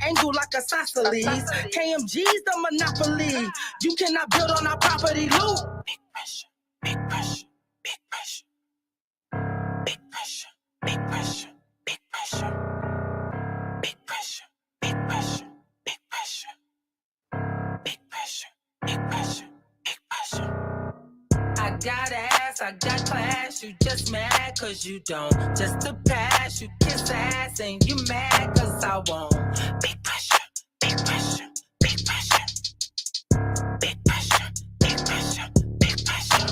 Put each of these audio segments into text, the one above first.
angle like a isosceles. KMG's the monopoly. You cannot build on our property, Lou. Big pressure, big pressure, big pressure. Big pressure, big pressure, big pressure. Big pressure, big pressure, big pressure. Big pressure, big pressure, big pressure. I got ass, I got class. You just mad cause you don't. Just to pass, you kiss ass and you mad cause I won't. Big pressure, big pressure, big pressure. Big pressure, big pressure, big pressure.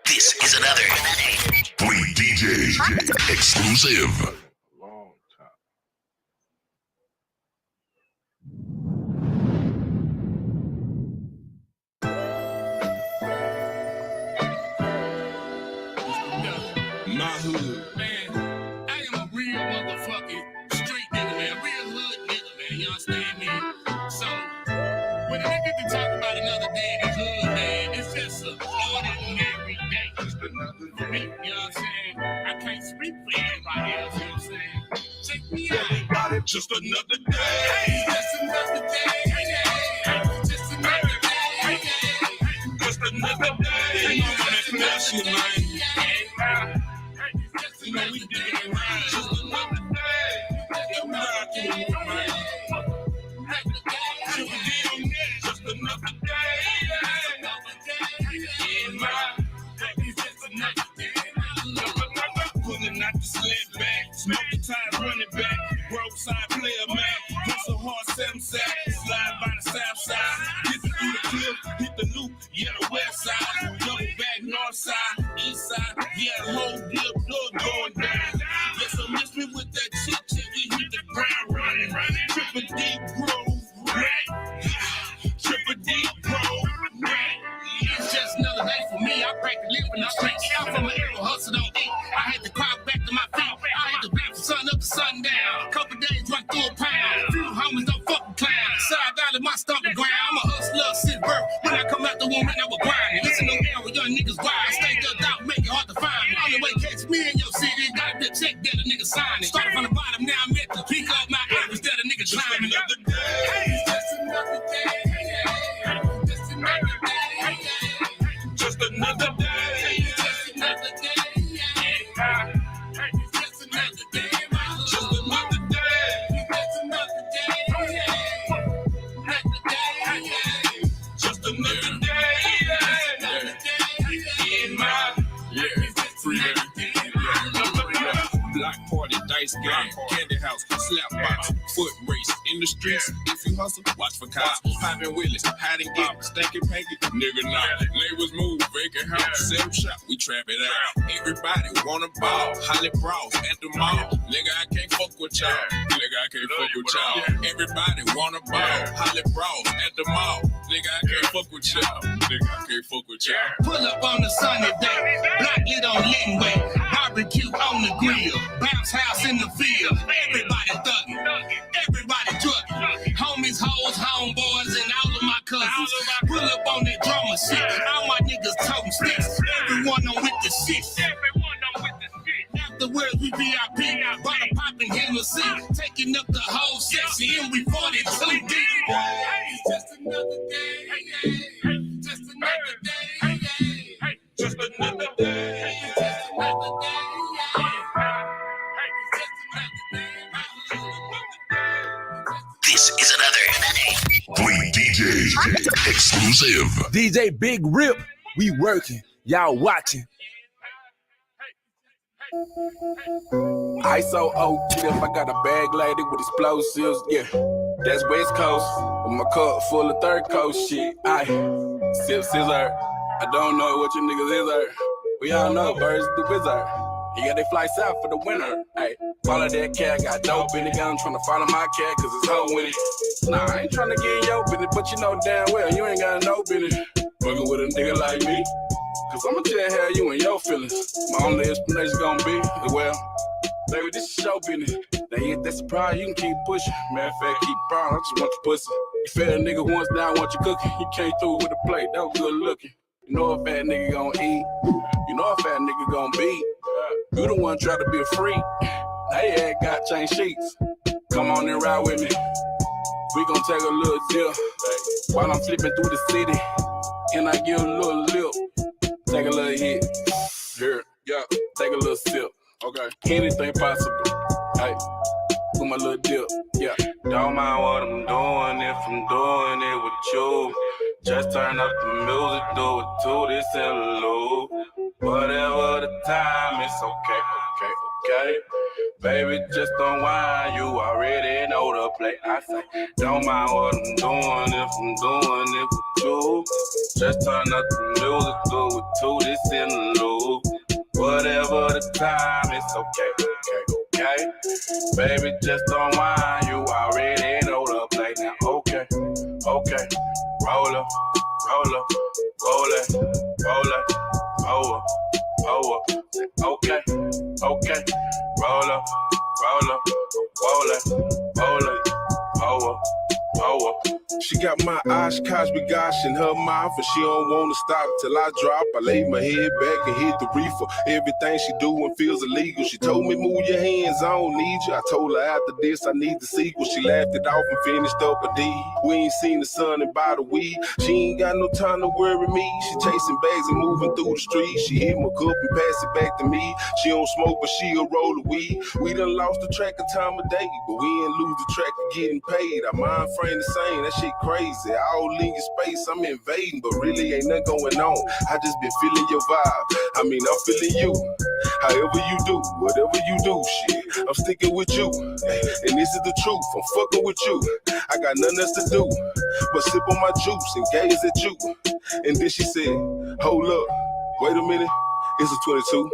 This is another 3DJ exclusive. Long time. My hood. Man, I am a real motherfucking street nigga, man. Real hood nigga, man. You understand me? So, when a nigga can talk about another day in his hood, man, it's just an ordinary day. Just another day. For me, you know what I'm saying? I can't speak for everybody else, you know what I'm saying? Check me out. Everybody, just another day. Hey, just another day. Hey, just another day. Hey, just another day. You know what it's national, man. You know we did it right. Just another day. Yeah, we ride through the wood, man. Just another day. Yeah, man. It's just another day. Pulling out the sled back, smoking time running back, roadside player man, hustle hard 7 sack, slide by the south side, get through the cliff, hit the loop, yeah the west side, double back north side, east side, yeah the whole deal blood going down. Yes, so miss me with that chit chat, we hit the ground running, triple deep groove, right? Triple deep groove, right? It's just another day for me. I practice living the streets. I'm from an era hustle don't eat. I had to crawl back to my feet. I had to back from sun up to sundown. Couple days run through a pound. Few homies don't fucking clown. Side out of my stomping ground. I'm a hustler since birth. When I come out the womb, man, I was grinding. Listen to era, young niggas wild. Stay ducked out, make it hard to find. Only way catch me in your city. Got that check that a nigga signing. Started from the bottom, now I'm at the peak of my average that a nigga climbing. Just another day. Hey, just another day. Just another day. Just another day. Just another day. Just another day. Just another day. Just another day. Just another day. Free block party, dice game, candy house, slap box, foot race in the streets. If you hustle, watch for cops. Popping willies, hiding get, stinking panky, nigga knock. Labels move, vacant house, sell shop, we trap it out. Everybody wanna ball, Holly Bros at the mall. Nigga, I can't fuck with y'all. Nigga, I can't fuck with y'all. Everybody wanna ball, Holly Bros at the mall. Nigga, I can't fuck with y'all. Nigga, I can't fuck with y'all. Pull up on the sunny day, block it on Linway, barbecue on the grill, bounce house in the field. Everybody thugging, everybody drugging. Homies, hoes, homeboys, and all of my cousins. Pull up on that drama shit. All my niggas toting sticks. Everyone on with the shit. Afterwards, we VIP. Bottle popping Hennessy. Taking up the whole section. And we 42 deep. Just another day. Just another day. Just another day. Just another day. This is another 3DJ exclusive. DJ Big Rip, we working, y'all watching. ISO OG, if I got a bag lady with explosives, yeah. That's West Coast, with my cup full of third coast shit. Sip scissor, I don't know what you niggas is, we all know birds the wizard. He got they fly south for the winter. Hey, follow that cat, got dope in the gun, tryna follow my cat, cause it's hoe with it. Nah, I ain't tryna get in your business, but you know damn well you ain't got no business fucking with a nigga like me. Cause I'ma tell how you and your feelings. My only explanation gonna be, well, Baby, this is show business. Now, if that's a problem, you can keep pushing. Matter of fact, keep problem. I just want your pussy. You fed a nigga once, now I want you cooking. You came through with a plate, that was good looking. You know a fat nigga gon' eat. You know a fat nigga gon' beat. You the one try to be a freak. Now your ass got chain sheets. Come on and ride with me. We gon' take a little dip while I'm flipping through the city. And I give a little lip. Take a little hit. Here, yeah, take a little sip. Okay, anything possible. Hey, with my little dip. Yeah. Don't mind what I'm doing if I'm doing it with you. Just turn up the music, do it to this interlude. Whatever the time, it's okay. Baby, just don't whine, you already know the play. I say, don't mind what I'm doing if I'm doing it with you. Just turn up the music, do it to this interlude. Whatever the time, it's okay. Baby, just don't whine, you already know the play. Now, okay. Roll up, roll it, over. Okay. Roll up, over. She got my Oshkosh gosh in her mouth, and she don't wanna stop till I drop. I lay my head back and hit the reefer. Everything she doing feels illegal. She told me move your hands, I don't need you. I told her after this I need the sequel. She laughed it off and finished up a deed. We ain't seen the sun in about a week. She ain't got no time to worry me. She chasing bags and moving through the street. She hit my cup and pass it back to me. She don't smoke, but she'll roll the weed. We done lost the track of time of day, but we ain't lose the track of getting paid. Our mind frame the same, that shit crazy. All in your space, I'm invading, but really ain't nothing going on. I just been feeling your vibe. I mean, I'm feeling you. However you do, whatever you do, shit, I'm sticking with you. And this is the truth, I'm fucking with you. I got nothing else to do but sip on my juice and gaze at you. And then she said, hold up, wait a minute, it's a 22.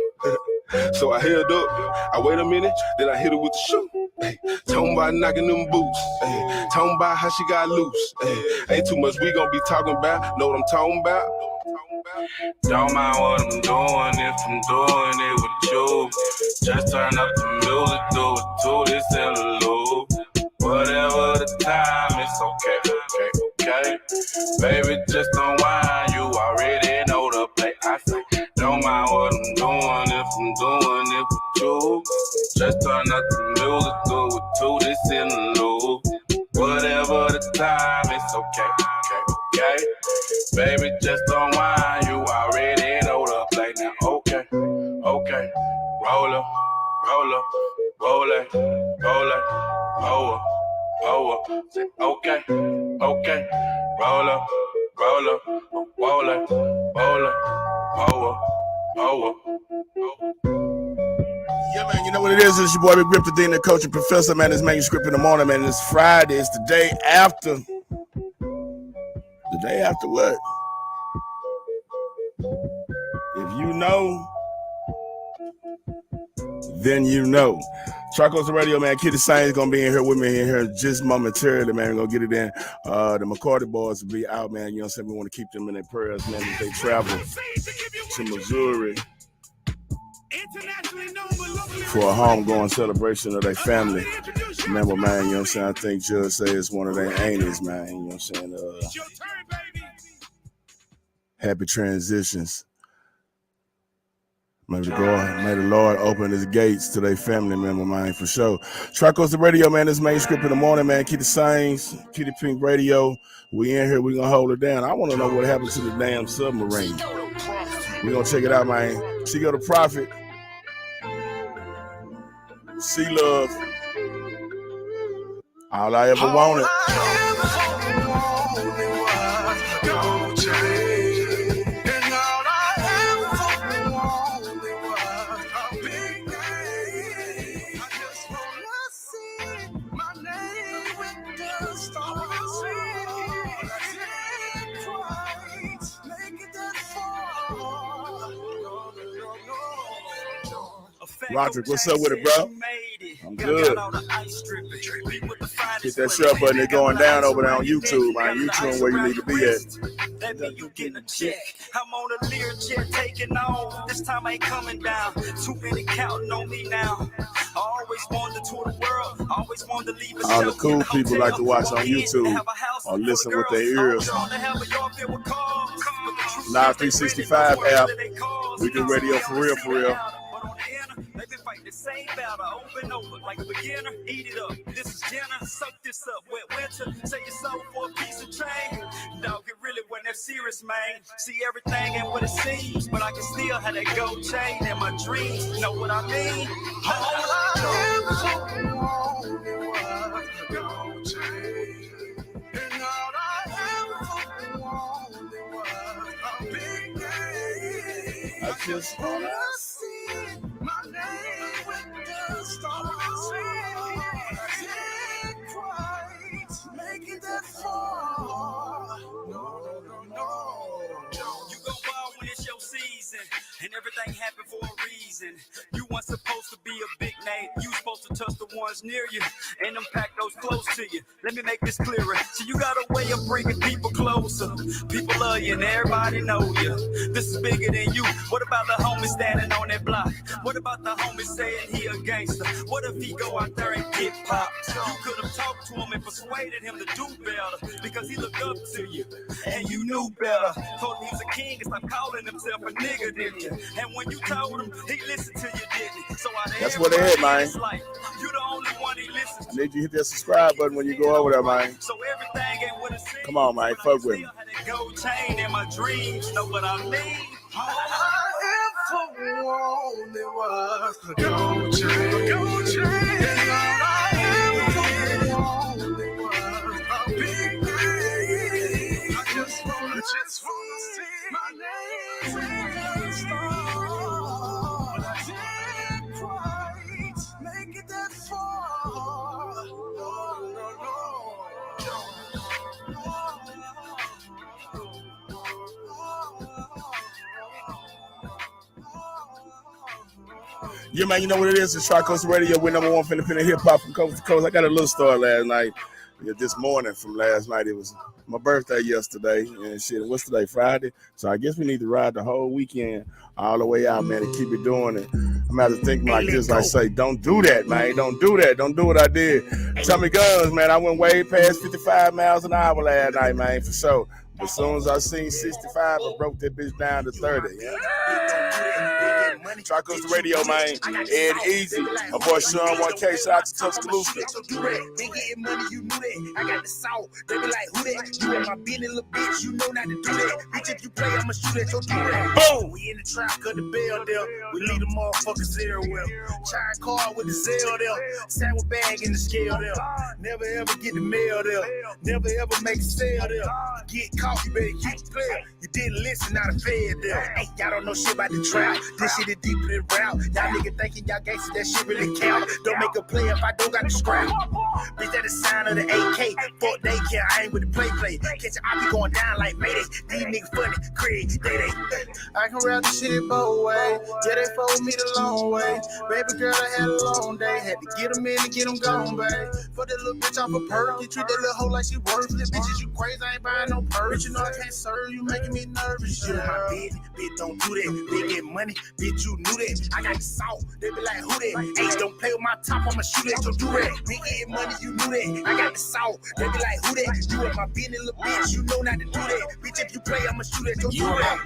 So I held up, I wait a minute, then I hit her with the shoe. Hey, talking about knocking them boots. Hey, talking about how she got loose. Hey, ain't too much we gon' be talking about. Know what I'm talking about? Don't mind what I'm doing if I'm doing it with you. Just turn up the music, do it to this interlude. Whatever the time, it's okay. Baby, just don't whine, you already know the play. I say, don't mind what I'm doing if I'm doing it with you. Just turn up the music, do it to this interlude. Whatever the time, it's okay. Baby, just don't whine, you already know the play. Now, okay. Roll it, over. Okay. Roll it, over. Yeah, man, you know what it is? It's your boy, Big Grip, the Dean, the coach, and professor, man. It's Manuscript in the Morning, man. It's Friday. It's the day after. The day after what? If you know, then you know. Charcoal's the radio, man. Kiddy Sangs gonna be in here with me in here just momentarily, man. We're gonna get it in. The McCarty boys will be out, man. You know what I'm saying? We want to keep them in their prayers, man, as they travel to Missouri for a homegoing celebration of their family. Remember, man, you know what I'm saying? I think Judge say it's one of their aunties, man. You know what I'm saying? Happy transitions. May the Lord open his gates to their family member, man, for sure. Charcoal's the radio, man. This Manuscript in the Morning, man. Kiddy Sangs, Kiddy Pink Radio. We in here. We gonna hold it down. I want to know what happened to the damn submarine. We gonna check it out, man. She go to Prophet. Sea Love. All I ever wanted. Roderick, what's up with it, bro? I'm good. Hit that share button. They're going down over there on YouTube, man. YouTube where you need to be at. That mean you getting a check. I'm on a Lear jet taking on. This time I ain't coming down. Too many counting on me now. I always wanted to tour the world. Always wanted to leave a all the cool people like to watch on YouTube or listen with their ears. Live 365 app. We do radio for real, for real. They've been fighting the same battle over and over. Like a beginner, eat it up. This is Jenna, soak this up. Wet winter, sell your soul for a piece of chain. Dog, it really wasn't that serious, man. See, everything ain't what it seems, but I can still have that gold chain in my dreams. Know what I mean? All I ever wanted was a gold chain. And all I ever wanted was a big game. I just wanna see my name with the stars. Can't quite make it that far. No. You go wild when it's your season, and everything happened for a reason. You weren't supposed to be a big name. You supposed to touch the ones near you and impact those close to you. Let me make this clearer. So you got a way of bringing people closer. People love you and everybody know you. This is bigger than you. What about the homie standing on that block? What about the homie saying he a gangster? What if he go out there and get popped? You could have talked to him and persuaded him to do better because he looked up to you and you knew better. Told him he was a king and stopped calling himself a nigga, didn't you? And when you told him, he listened to you, didn't he? So that's what they had, man. You the only one he listens to. I need you to hit that subscribe button when you go over there, man. So everything ain't what it seems. Come on, man. Fuck with me. Gold chain in my dreams, know what I mean? All I ever wanted was a gold chain. Gold chain. And all I ever wanted was a big name. I just wanna see my name with the stars. But I didn't quite make it that far. No. Yeah, man, you know what it is? It's Tri-Coast Radio. We're number one for independent hip-hop from coast to coast. I got a little story last night. This morning from last night. It was my birthday yesterday. And shit, what's today? Friday? So I guess we need to ride the whole weekend all the way out, man, and keep it doing it. I'm going to have to think like this. Like say, don't do that, man. Don't do that. Don't do what I did. Tommy Guns, man, I went way past 55 miles an hour last night, man, for sure. But as soon as I seen 65, I broke that bitch down to 30. Yeah. Tri-Coast Radio, man. Ed Easy. My boy Sean 1K. Shout out to Tuscaloosa. Been getting money, you knew that. I got the salt. They be like, who that? You in my business, little bitch. You know not to do that. Bitch, if you play, I'ma shoot at your do-rag. Boom! We in the trap, cut the bell there. We leave the motherfuckers everywhere. Chime car with the Zell there. Sandwich bag in the scale there. Never ever get the mail there. Never ever make a sale there. Get caught, you better keep it clear. You didn't listen, not a fed there. Hey, y'all don't know shit about the trap. This shit is deeper than rap. Y'all niggas thinking y'all gangsters, that shit really count. Don't make a play if I don't got the scrap. Bitch, that the sound of the AK. Fuck daycare, I ain't with the play. Catch I be going down like Mayday. These niggas funny, Craig, they. I can rap the shit both ways. Yeah, they fold me the long way. Baby girl, I had a long day. Had to get them in and get them gone, babe. For that little bitch off a perk. You treat that little hoe like she worthless. Bitches, you crazy, I ain't buying no purse. Bitch, you know I can't serve you, making me nervous. You my bitch, don't do that. They get money, bitch, you knew that. I got the salt, they be like, who that? Hey, don't play with my top, I'ma shoot at your do-rag. They getting money, you knew that. I got the salt, they be like, who that? You in my business, little bitch, you know not to do that. Bitch, if you play, I'ma shoot at your do-rag.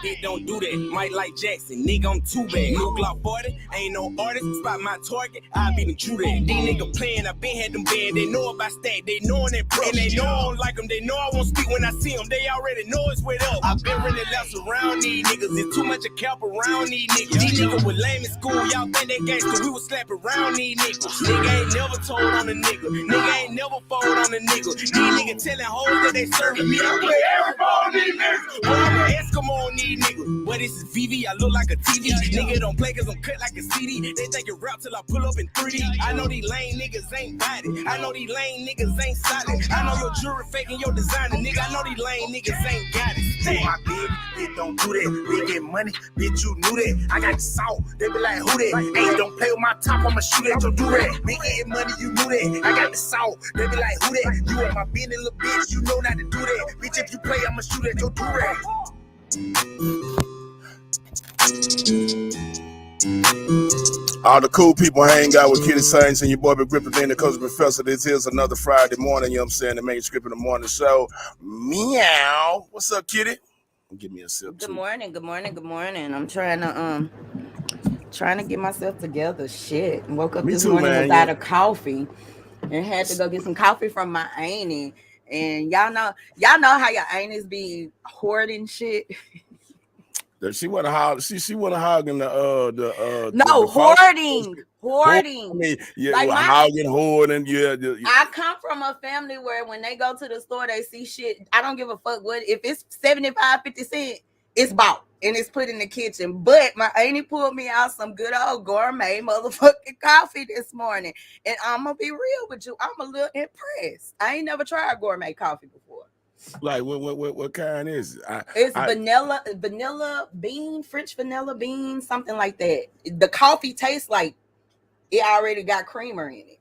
Bitch, don't do that. Might like Jackson, nigga, I'm too bad. New Glock 40, ain't no artist, spot my target, I be them true that. These niggas playing, I been had them band, they know about stack, they knowin' that bro. And they know I don't like them, they know I won't speak when I see them, they already know it's with up. I been really left around these niggas, there's too much a cap around these niggas. These niggas was lame in school, y'all think they gangster, we was slapping around these niggas. Nigga ain't never told on a nigga, nigga ain't never fold on a nigga. These niggas telling hoes that they serving me, I play every ball on these niggas. Boy, I'm an Eskimo on these niggas. But this is VV, I look like a TV. Nigga don't play cause I'm cut like a CD. They think it rap till I pull up in 3D. I know these lame niggas ain't body. I know these lame niggas ain't solid. I know your jewelry faking your designer, nigga. I know these lame niggas ain't got it. My bitch, don't do that. They get money, bitch, you knew that. I got the salt. They be like, who that? Hey, don't play with my top, I'ma shoot at your do-rag. Me getting money, you knew that. I got the salt. They be like, who that? You in my business, little bitch, you know not to do that. Bitch, if you play, I'ma shoot at your do-rag. All the cool people hang out with Kiddy Sangs and your boy Big Gripper being the Coach Professor. This is another Friday morning, you know what I'm saying, the Manuscript In The Morning show. Meow. What's up, Kiddy? Give me a sip, Good too. morning. I'm trying to get myself together. Shit. Woke up this morning without a coffee and had to go get some coffee from my auntie. And y'all know how your aunties be hoarding shit. She want to hog. She want to hog in the hoarding. I mean, yeah, like hogging, hoarding. Yeah. I come from a family where when they go to the store, they see shit. I don't give a fuck what if it's 75, 50 cents. It's bought and it's put in the kitchen. But my auntie pulled me out some good old gourmet motherfucking coffee this morning, and I'm gonna be real with you. I'm a little impressed. I ain't never tried gourmet coffee before. Like what kind is it? It's vanilla bean, French vanilla bean, something like that. The coffee tastes like it already got creamer in it.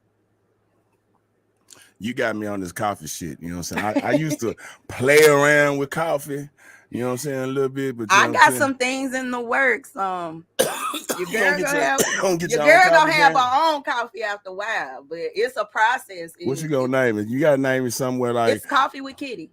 You got me on this coffee shit. You know what I'm saying? I used to play around with coffee. You know what I'm saying? A little bit, but I got some things in the works. Your girl gonna have her own coffee after a while, but it's a process. What you gonna name it? You gotta name it somewhere like it's Coffee with Kiddy.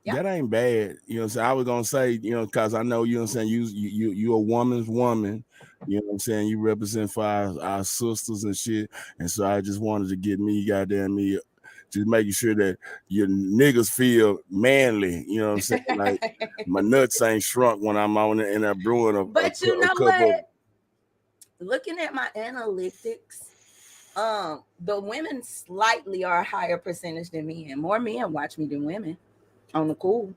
Yep. That ain't bad. You know what I'm saying? I was gonna say, you know, because I know, you know what I'm saying, you a woman's woman, you know what I'm saying, you represent for our sisters and shit. And so I just wanted to get me, goddamn me, just making sure that your niggas feel manly, you know what I'm saying? Like my nuts ain't shrunk when I'm on it and I'm brewing a But you know what? Looking at my analytics, the women slightly are a higher percentage than men. More men watch me than women. On the cool.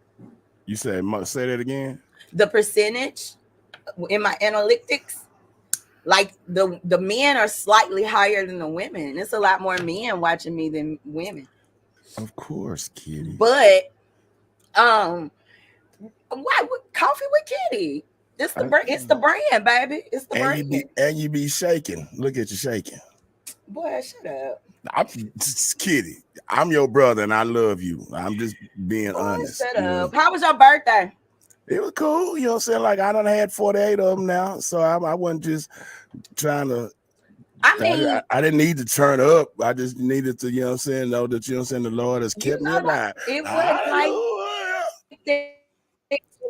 You say that again? The percentage in my analytics, like the men are slightly higher than the women. It's a lot more men watching me than women. Of course, Kiddy. But why Coffee with Kiddy? It's the brand, baby. It's the brand. And you be shaking. Look at you shaking. Boy, shut up. I'm just kidding. I'm your brother and I love you. I'm just being honest. Shut up. How was your birthday? It was cool. You know what I'm saying? Like I done had 48 of them now. So I wasn't just trying to. I didn't need to turn up. I just needed to, you know what I'm saying, know that, you know what I'm saying, the Lord has kept me alive. It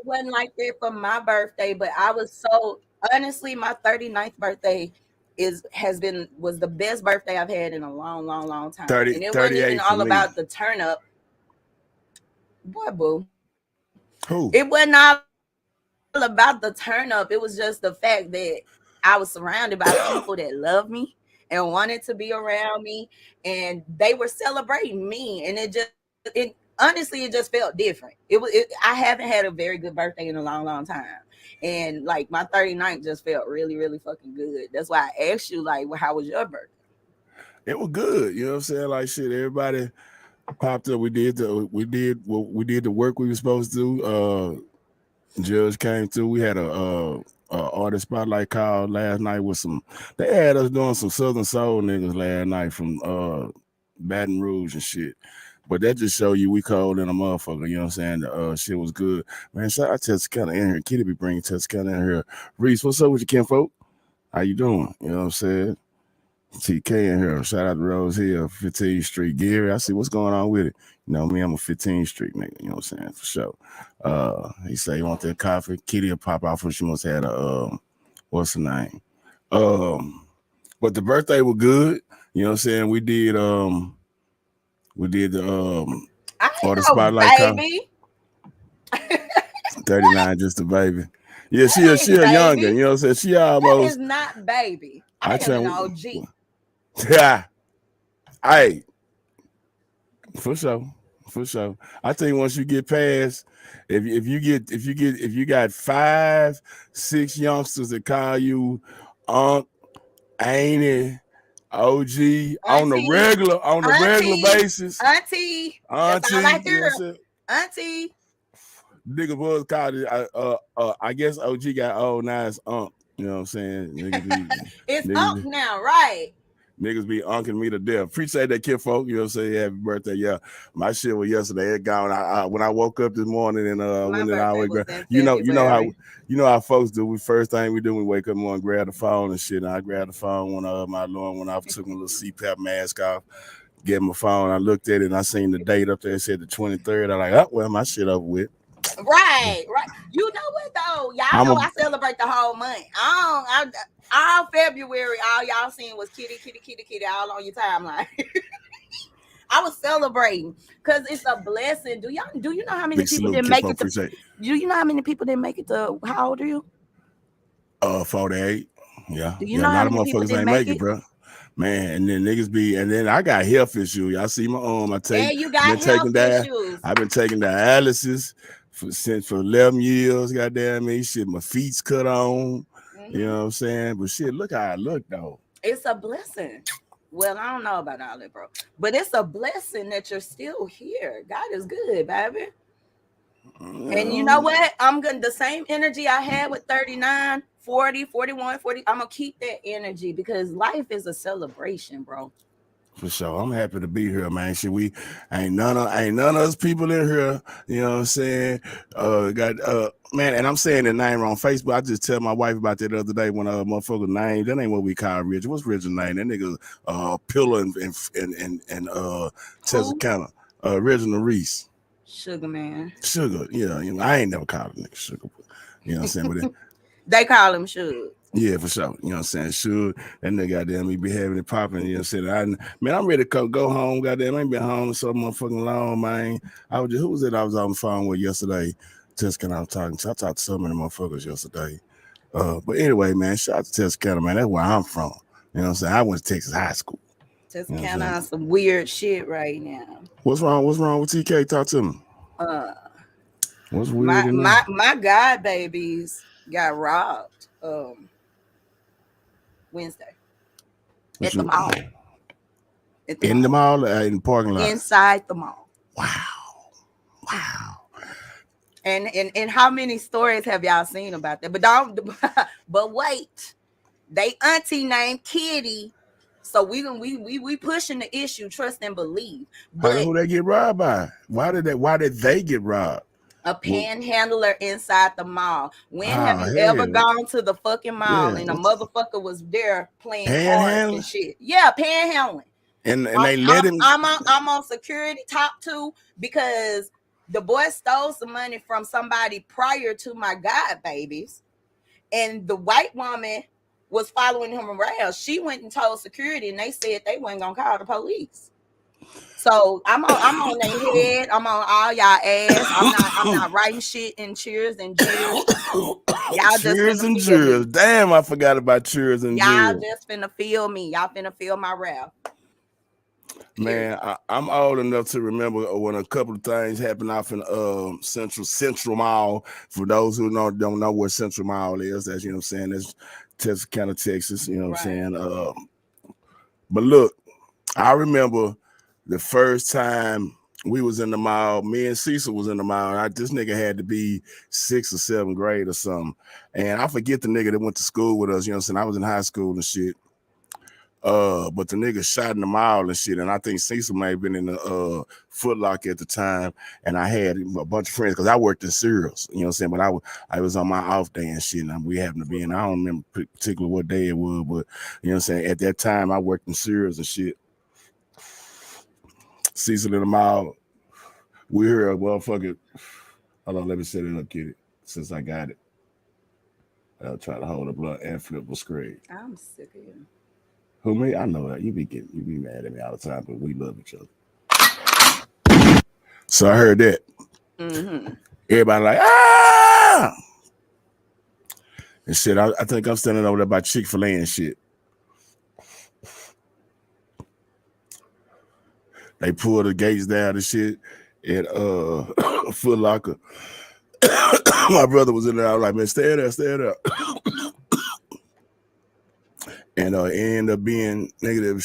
wasn't like that for my birthday, but I was so honestly, my 39th birthday was the best birthday I've had in a long time. 30, and it wasn't even all about the turn up. Boy, boo. Who? It wasn't all about the turn up. It was just the fact that I was surrounded by people that loved me and wanted to be around me, and they were celebrating me, and honestly, it just felt different. I haven't had a very good birthday in a long time. And like my 39th just felt really, really fucking good. That's why I asked you, like, well, how was your birthday? It was good. You know what I'm saying? Like shit, everybody popped up. We did the work we were supposed to do. Judge came through. We had a artist spotlight call last night with they had us doing some Southern Soul niggas last night from Baton Rouge and shit. But that just show you we cold in a motherfucker, you know what I'm saying? The shit was good. Man, shout out to Texarkana in here. Kiddy be bringing Texarkana in here. Reese, what's up with you, kinfolk? How you doing? You know what I'm saying? TK in here. Shout out to Rose Hill, 15th Street. Gary, I see what's going on with it. You know me, I'm a 15th Street nigga, you know what I'm saying? For sure. He say he want that coffee. Kitty will pop off when she must have what's her name? But the birthday was good. You know what I'm saying? We did the artist spotlight baby. 39, just a baby. Yeah, she a younger, you know what I'm saying? She almost that is not baby. I am an OG. Yeah. Hey, for sure. I tell you, once you get past, if you got 5, 6 youngsters that call you Unc, Auntie, OG on the regular basis. Auntie. That's all I hear. Auntie. Nigga was called it. I guess OG got old now. It's Unc. You know what I'm saying? It's niggas Unc now, right? Niggas be unking me to death. Appreciate that, kid folk. You know what I'm saying? Happy birthday. Yeah. My shit was yesterday. It gone. When I woke up this morning and My went in birthday our was way. in You know February. how folks do. We first thing we do, we wake up in the morning, grab the phone and shit. And I grabbed the phone when my alarm went off, took my little CPAP mask off, get my phone. I looked at it and I seen the date up there. It said the 23rd. I'm like, oh well, my shit over with. Right. You know what though? Y'all know I celebrate the whole month. All February, all y'all seen was kitty all on your timeline. I was celebrating because it's a blessing. Do you know how many people didn't make it? Do you know how many people didn't make it to? How old are you? 48. Yeah. Do you know a lot how of many people motherfuckers didn't ain't make it, bro. Man, and then niggas be, and then I got health issues. Y'all see my arm. You got health issues. I've been taking dialysis for 11 years. Goddamn me, shit. My feet's cut on. Mm-hmm. You know what I'm saying? But shit, look how I look though. It's a blessing. Well, I don't know about all that, bro. But it's a blessing that you're still here. God is good, baby. And you know what? I'm gonna the same energy I had with 39, 40, 41, 40. I'm gonna keep that energy because life is a celebration, bro. For sure. I'm happy to be here, man. Shit, we ain't none of us people in here. You know what I'm saying? Man, and I'm saying the name wrong. Facebook. I just tell my wife about that the other day when motherfucker name. That ain't what we call Richard. What's Richard's name? That nigga Pillar and Texarkana. Reginald Reese. Sugar man. Sugar, yeah. You know, I ain't never called a nigga Sugar. You know what I'm saying? But they call him Sugar. Yeah, for sure. You know what I'm saying? Sure. That nigga goddamn me be having it popping. You know what I'm saying? I'm ready to go home. Goddamn, I ain't been home so motherfucking long, man. Who was it I was on the phone with yesterday? Texarkana I was talking to. I talked to so many motherfuckers yesterday. But anyway, man, shout out to Texarkana, man. That's where I'm from. You know what I'm saying? I went to Texas high school. Texarkana on some weird shit right now. What's wrong with TK? Talk to me. What's weird? My god babies got robbed. Wednesday at the mall. In the mall or in the parking lot? Inside the mall. Wow. And how many stories have y'all seen about that? But wait, they auntie named Kiddy. So we pushing the issue, trust and believe. But who they get robbed by? Why did they get robbed? A panhandler inside the mall. When have you ever gone to the fucking mall and a motherfucker was there playing cards and shit? Yeah, panhandling. And they let him. I'm on security top 2 because the boy stole some money from somebody prior to my god babies, and the white woman was following him around. She went and told security, and they said they wasn't gonna call the police. So I'm on their head. I'm on all y'all ass. I'm not writing shit in cheers and jeers. Y'all cheers and jeers. Damn, I forgot about cheers and jeers. Y'all just finna feel me. Y'all finna feel my wrath. Man, I'm old enough to remember when a couple of things happened off in Central Mall. For those who don't know where Central Mall is, that's, you know what I'm saying, that's Texarkana, Texas. You know what I'm saying? But look, I remember the first time we was in the mall, me and Cecil was in the mall. This nigga had to be 6th or 7th grade or something. And I forget the nigga that went to school with us, you know what I'm saying? I was in high school and shit. But the nigga shot in the mall and shit. And I think Cecil may have been in the Foot Locker at the time. And I had a bunch of friends because I worked in cereals, you know what I'm saying? But I was on my off day and shit. And we happened to be in, I don't remember particularly what day it was, but you know what I'm saying? At that time, I worked in cereals and shit. Cecil in the mall. We hear a motherfucker. Hold on, let me set it up, Kitty. Since I got it, I'll try to hold the blunt and flip the screen. I'm sick of you. Who, me? I know that you be mad at me all the time, but we love each other. So I heard that. Mm-hmm. Everybody like and shit. I think I'm standing over there by Chick-fil-A and shit. They pull the gates down and shit at Foot Locker. My brother was in there. I was like, man, stay there. And it ended up being nigga that was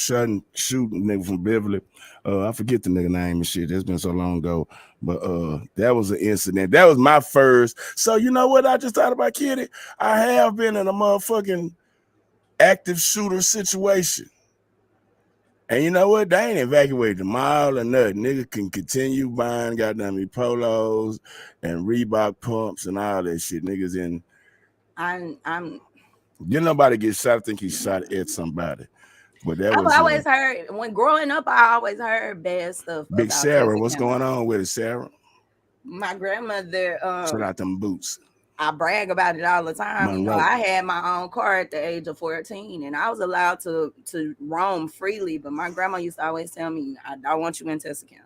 shooting nigga from Beverly. I forget the nigga name and shit. It's been so long ago. But that was an incident. That was my first. So you know what I just thought about, Kiddy? I have been in a motherfucking active shooter situation. And you know what? They ain't evacuated the mall or nothing. Nigga can continue buying goddamn polos and Reebok pumps and all that shit. Niggas in. I'm Didn't nobody get shot? I think he shot at somebody. But that I've was always heard, when growing up, I always heard bad stuff Big about Sarah. Texas What's County. going on with it, Sarah? My grandmother, Shout out them boots. I brag about it all the time. You know, Monroe. I had my own car at the age of 14, and I was allowed to roam freely. But my grandma used to always tell me, "I don't want you in Texarkana.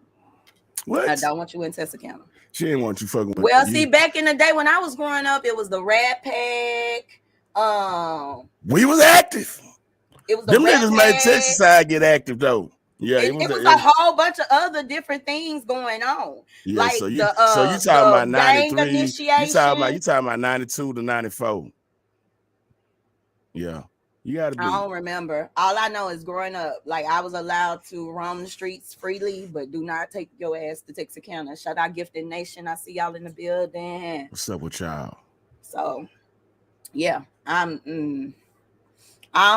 What? I don't want you in Texarkana." She didn't want you fucking with. Well, see, back in the day when I was growing up, it was the Rat Pack. We was active. It was the Them Rat niggas Pack. made Texas side get active though. Yeah, it was a whole bunch of other different things going on. Yeah, like so you the talking about 93? gang initiation. You talking about 92 to 94? Yeah, you gotta be. I don't remember. All I know is growing up, like I was allowed to roam the streets freely, but do not take your ass to Texarkana. Shout out Gifted Nation. I see y'all in the building. What's up with y'all? So, yeah, I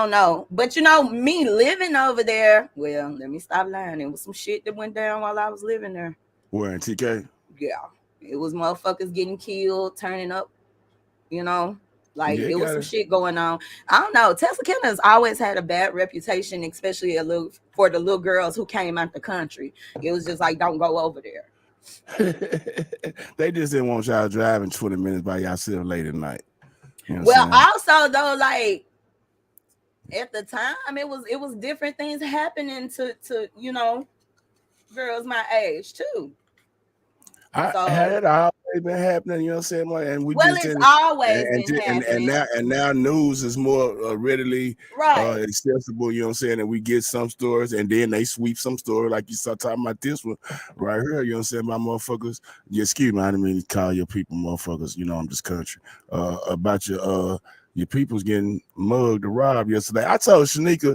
don't know. But you know, me living over there, well, let me stop lying. It was some shit that went down while I was living there. Where in TK? Yeah. It was motherfuckers getting killed, turning up, you know. Like it was some shit going on. I don't know. Texarkana has always had a bad reputation, especially for the little girls who came out the country. It was just like, don't go over there. They just didn't want y'all driving 20 minutes by yourself late at night. You know well, also though, like at the time, it was different things happening to you know, girls my age too. So, had it always been happening, you know what I'm saying? Like, and it's always been happening. And now news is more readily accessible, you know what I'm saying? And we get some stories and then they sweep some story like you saw talking about this one right here, you know what I'm saying? My motherfuckers, excuse me, I didn't mean to call your people motherfuckers, you know, I'm just country. About your people's getting mugged or robbed yesterday. I told Shanika,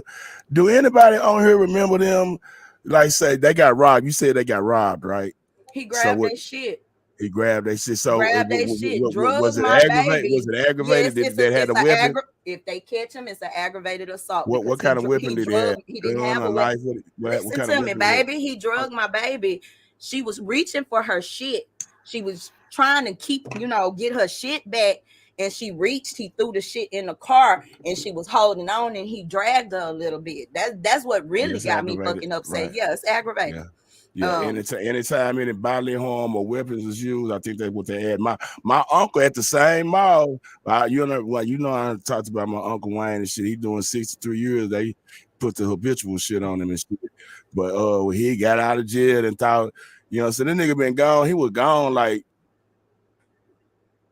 do anybody on here remember them? Like say they got robbed. You said they got robbed, right? He grabbed their shit. He grabbed their shit. So was it aggravated? Was it aggravated? Yes, that had a weapon? If they catch him, it's an aggravated assault. What kind of weapon did he have? He didn't have a knife. Listen to me, baby. He drugged my baby. She was reaching for her shit. She was trying to get her shit back. And she reached, he threw the shit in the car and she was holding on and he dragged her a little bit. That's what really got me fucking upset. Right. Yeah, it's aggravated. Yeah. Yeah, anytime any bodily harm or weapons is used, I think that's what they had. My uncle at the same mall, I talked about my Uncle Wayne and shit. He doing 63 years. They put the habitual shit on him and shit. But he got out of jail and thought, so the nigga been gone. He was gone like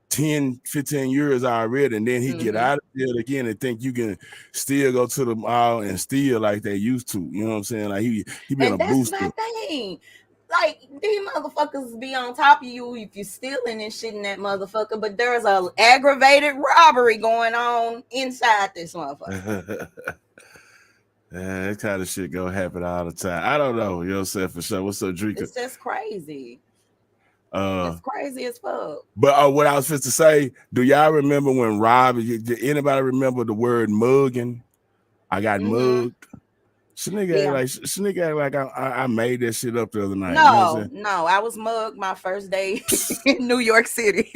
10, 15 years already, and then he get out of jail again and think you can still go to the mall and steal like they used to. You know what I'm saying? Like he been and a booster. That's my thing. Like these motherfuckers be on top of you if you're stealing and shit in that motherfucker, but there's a aggravated robbery going on inside this motherfucker. That kind of shit gonna happen all the time. I don't know. You know what I'm saying? For sure. What's up, Drika? It's just crazy. It's crazy as fuck. But what I was supposed to say, do y'all remember when did anybody remember the word mugging? I got mugged. Nigga like I made that shit up the other night. No, I was mugged my first day in New York City.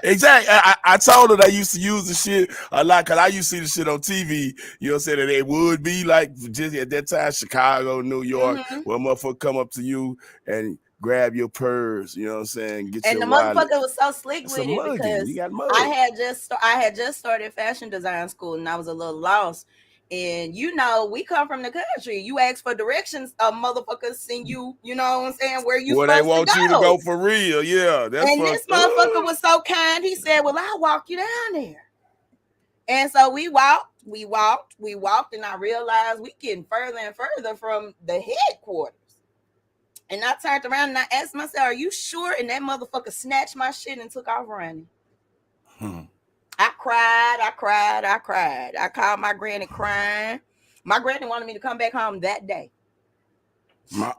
Exactly. I told her they used to use the shit a lot because I used to see the shit on TV. You know what I'm saying? And it would be like just at that time, Chicago, New York, where a motherfucker come up to you and grab your purse, you know what I'm saying? And the motherfucker was so slick with it because I had just started fashion design school and I was a little lost. And we come from the country. You ask for directions, motherfuckers send you, you know what I'm saying, where you supposed to go. They want you to go for real, yeah. And this motherfucker was so kind. He said, well, I'll walk you down there. And so we walked, and I realized we getting further and further from the headquarters. And I turned around and I asked myself, are you sure? And that motherfucker snatched my shit and took off running. I cried. I called my granny crying. My granny wanted me to come back home that day. My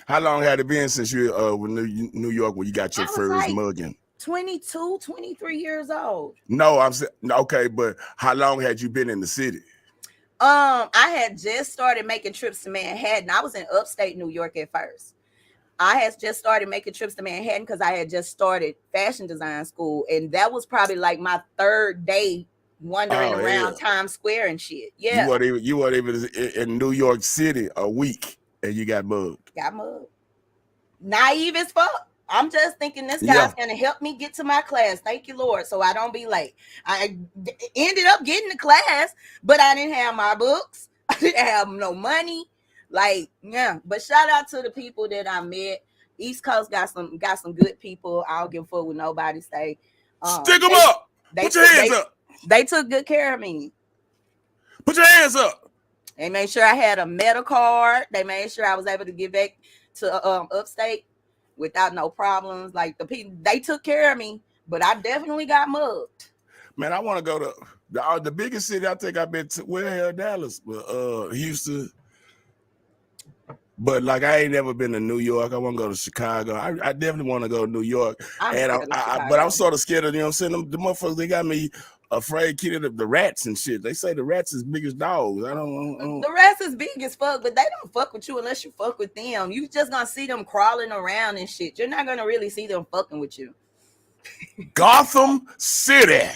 how long had it been since you were New York when you got your I was first like mugging? 22, 23 years old. No, I'm saying okay, but how long had you been in the city? I had just started making trips to Manhattan. I was in upstate New York at first. I had just started making trips to Manhattan because I had just started fashion design school, and that was probably like my third day wandering Oh yeah. around Times Square and shit. You Yeah, weren't even in New York City a week and you got mugged. got mugged. Naive as fuck. I'm just thinking this Yeah. guy's gonna help me get to my class. Thank you, Lord, so I don't be late. I ended up getting to class, but I didn't have my books. I didn't have no money. Like, yeah. But shout out to the people that I met. East Coast got some good people. I don't give a fuck what nobody say. Stick them up. Put your hands up. They took good care of me. Put your hands up. They made sure I had a metal card. They made sure I was able to get back to upstate without no problems. Like the people, they took care of me, but I definitely got mugged. Man, I want to go to the biggest city I think I've been to. Well, Dallas, but Houston. But like I ain't never been to New York. I want to go to Chicago. I definitely want to go to New York. But I'm sort of scared of, you know what I'm saying? The motherfuckers, they got me afraid, kid, of the rats and shit. They say the rats is big as dogs. I don't. The rats is big as fuck, but they don't fuck with you unless you fuck with them. You just gonna see them crawling around and shit. You're not gonna really see them fucking with you. Gotham City.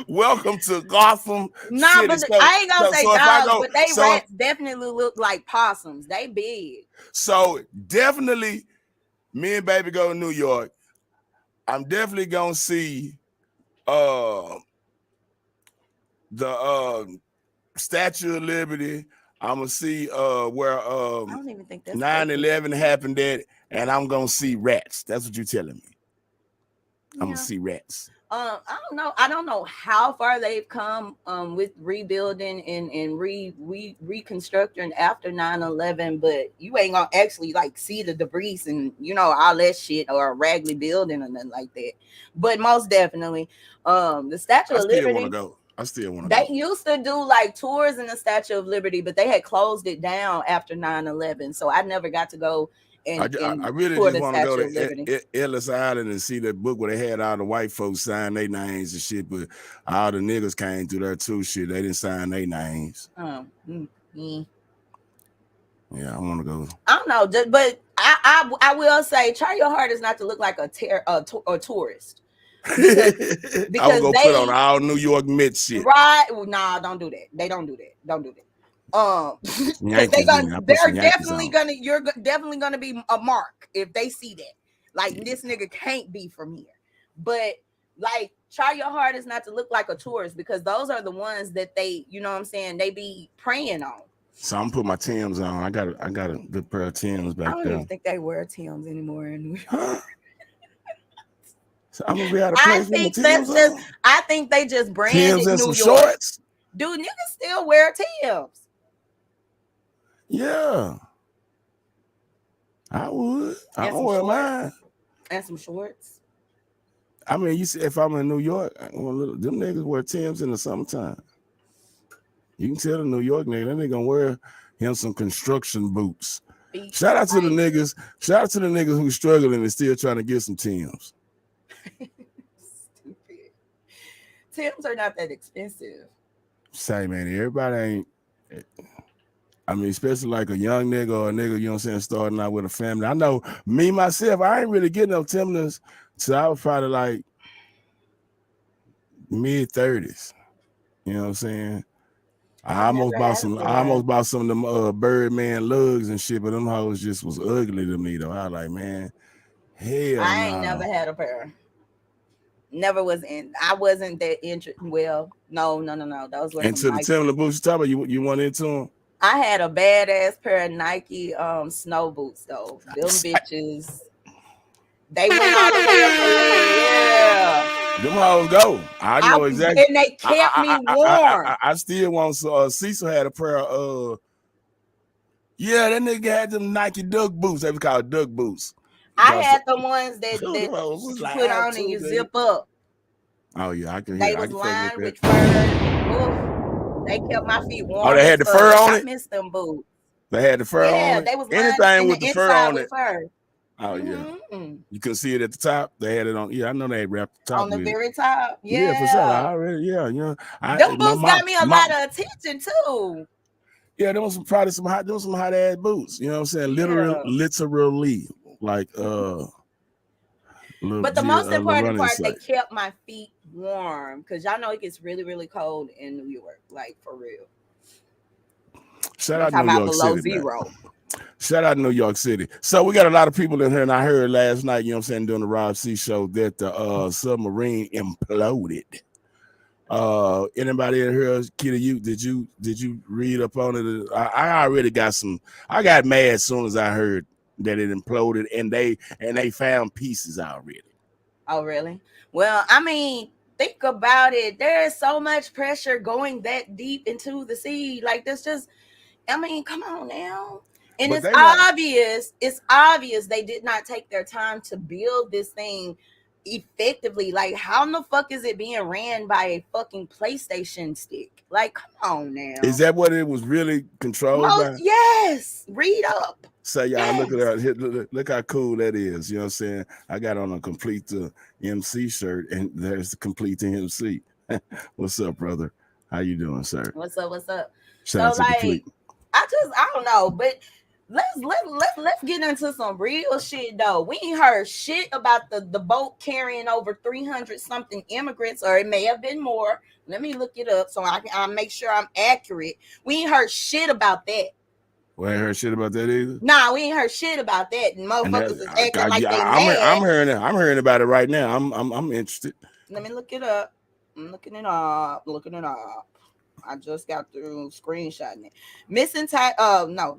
Welcome to Gotham City. But I ain't gonna say dogs, but they rats definitely look like possums. They big. So definitely, me and baby go to New York. I'm definitely gonna see the Statue of Liberty. I'm gonna see where I don't even think that's 9/11 happened at, and I'm gonna see rats. That's what you're telling me. I'm gonna see rats. I don't know. I don't know how far they've come with rebuilding and reconstructing after 9/11, but you ain't gonna actually like see the debris and all that shit or a raggedy building or nothing like that. But most definitely, the Statue of Liberty. I still want to go. They used to do like tours in the Statue of Liberty, but they had closed it down after 9/11, so I never got to go. I really just want to go to Ellis Island and see that book where they had all the white folks sign their names and shit, but all the niggas came through there too. Shit, they didn't sign their names. Yeah, I want to go. I don't know, but I will say, try your hardest not to look like a tourist. Because I would go put on all New York Met shit. Right? Well, nah, don't do that. They don't do that. Don't do that. You're definitely gonna be a mark if they see that. Like, this nigga can't be from here. But like, try your hardest not to look like a tourist, because those are the ones that they, you know what I'm saying, they be preying on. So I'm putting my Timbs on. I got a good pair of Timbs back there. I don't even think they wear Timbs anymore in New York. So I'm gonna be out of place with my Timbs on. I think they just branded Timbs and New some York. Shorts. Dude, niggas still wear Timbs. Yeah, I would. I don't wear mine. And some shorts. I mean, you see, if I'm in New York, them niggas wear Timbs in the summertime. You can tell the New York nigga, that nigga gonna wear him some construction boots. Shout out to the niggas. Shout out to the niggas who's struggling and still trying to get some Timbs. Stupid. Timbs are not that expensive. Say, man, everybody ain't. I mean, especially like a young nigga or a nigga, you know what I'm saying, starting out with a family. I know me, myself, I ain't really getting no Timberlands till I was probably like mid-30s. You know what I'm saying? I almost bought some of them Birdman lugs and shit, but them hoes just was ugly to me, though. I was like, man, hell I ain't never had a pair. Never was in. I wasn't that interested. Well, no. Those were. Into the Timberland boots you talking about, you went into them? I had a badass pair of Nike snow boots though. Them bitches, they went all the way up there. Yeah. Them hoes go. I know exactly. And they kept me warm. I still want Cecil had a pair of that nigga had them Nike duck boots. They was called duck boots. I had the ones that you like, put on and you zip up. Oh yeah, I can They hear. was I can lined with with fur. Ooh, they kept my feet warm. Oh, they had the fur on it? I missed them boots. They had the fur on it? They was lined Anything in with the the fur inside on with it. fur. Oh yeah. You can see it at the top. They had it on. Yeah, I know they had wrapped the top on the with very top. Yeah, for sure. I already, yeah. Them boots got me a lot of attention too. Yeah, there was probably some hot ass boots. You know what I'm saying? Literally, like But the most important part, they kept my feet warm because y'all know it gets really, really cold in New York, like for real. Shout out New York City, zero. Shout out New York City. So we got a lot of people in here, and I heard last night, you know what I'm saying, during the Rob C show that the submarine imploded. Anybody in here, Kiddy, did you read up on it? I already got I got mad as soon as I heard that it imploded, and they found pieces already. Oh, really? Well, I mean, think about it. There is so much pressure going that deep into the sea. Like, there's just, I mean, come on now. And but it's obvious they did not take their time to build this thing effectively. Like, how in the fuck is it being ran by a fucking PlayStation stick? Like, come on now. Is that what it was really controlled by? Yes. Read up. So y'all look at that. Look how cool that is. You know what I'm saying? I got on a Complete the MC shirt, and there's the Complete the MC. What's up, brother? How you doing, sir? What's up? Shout out to Complete. I don't know, but let's get into some real shit though. We ain't heard shit about the boat carrying over 300 something immigrants, or it may have been more. Let me look it up so I make sure I'm accurate. We ain't heard shit about that. We ain't heard shit about that either. Nah, we ain't heard shit about that. And motherfuckers is acting like they mad. I'm hearing about it right now. I'm interested. Let me look it up. I'm looking it up. I just got through screenshotting it. Missing time. Oh, no.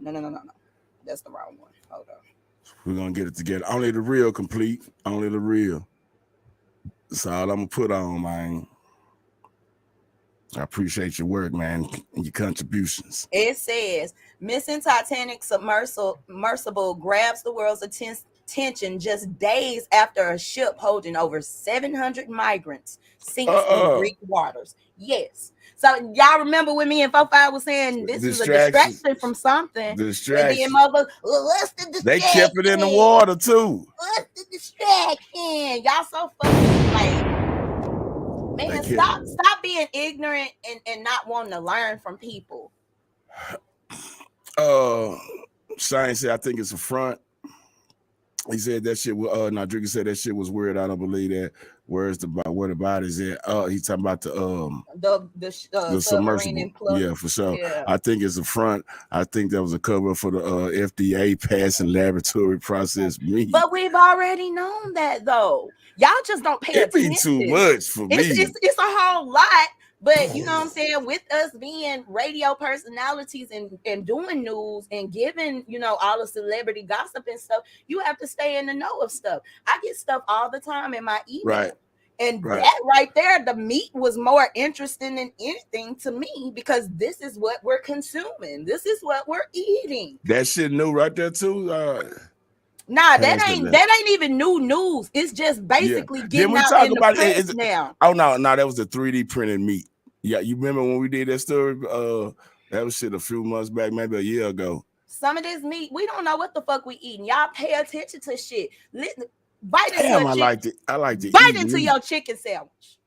That's the wrong one. Hold on. We're going to get it together. Only the real Complete. Only the real. That's all I'm going to put on, man. I appreciate your work, man, and your contributions. It says, missing Titanic submersible grabs the world's attention just days after a ship holding over 700 migrants sinks in Greek waters. Yes. So y'all remember when me and 45 was saying this is a distraction from something. Distraction. What's the distraction? They kept it in the water too. What's the distraction? Y'all so fucking like, man, stop being ignorant and not wanting to learn from people. Shine said, I think it's a front. He said that shit. Nadrika said that shit was weird. I don't believe that. Where the body's at? He's talking about the submersible. Yeah, for sure. Yeah. I think it's a front. I think that was a cover for the FDA passing laboratory process meat. But we've already known that though. Y'all just don't pay attention. It'd be too much for me. It's a whole lot. But you know what I'm saying? With us being radio personalities and doing news and giving, all the celebrity gossip and stuff, you have to stay in the know of stuff. I get stuff all the time in my email. Right. And that right there, the meat was more interesting than anything to me because this is what we're consuming. This is what we're eating. That shit new right there too. Nah, that ain't even new news. It's just basically getting out in the press now. Oh no, that was the 3D printed meat. Yeah, you remember when we did that story? That was shit a few months back, maybe a year ago. Some of this meat, we don't know what the fuck we eating. Y'all pay attention to shit. Bite into your chicken sandwich.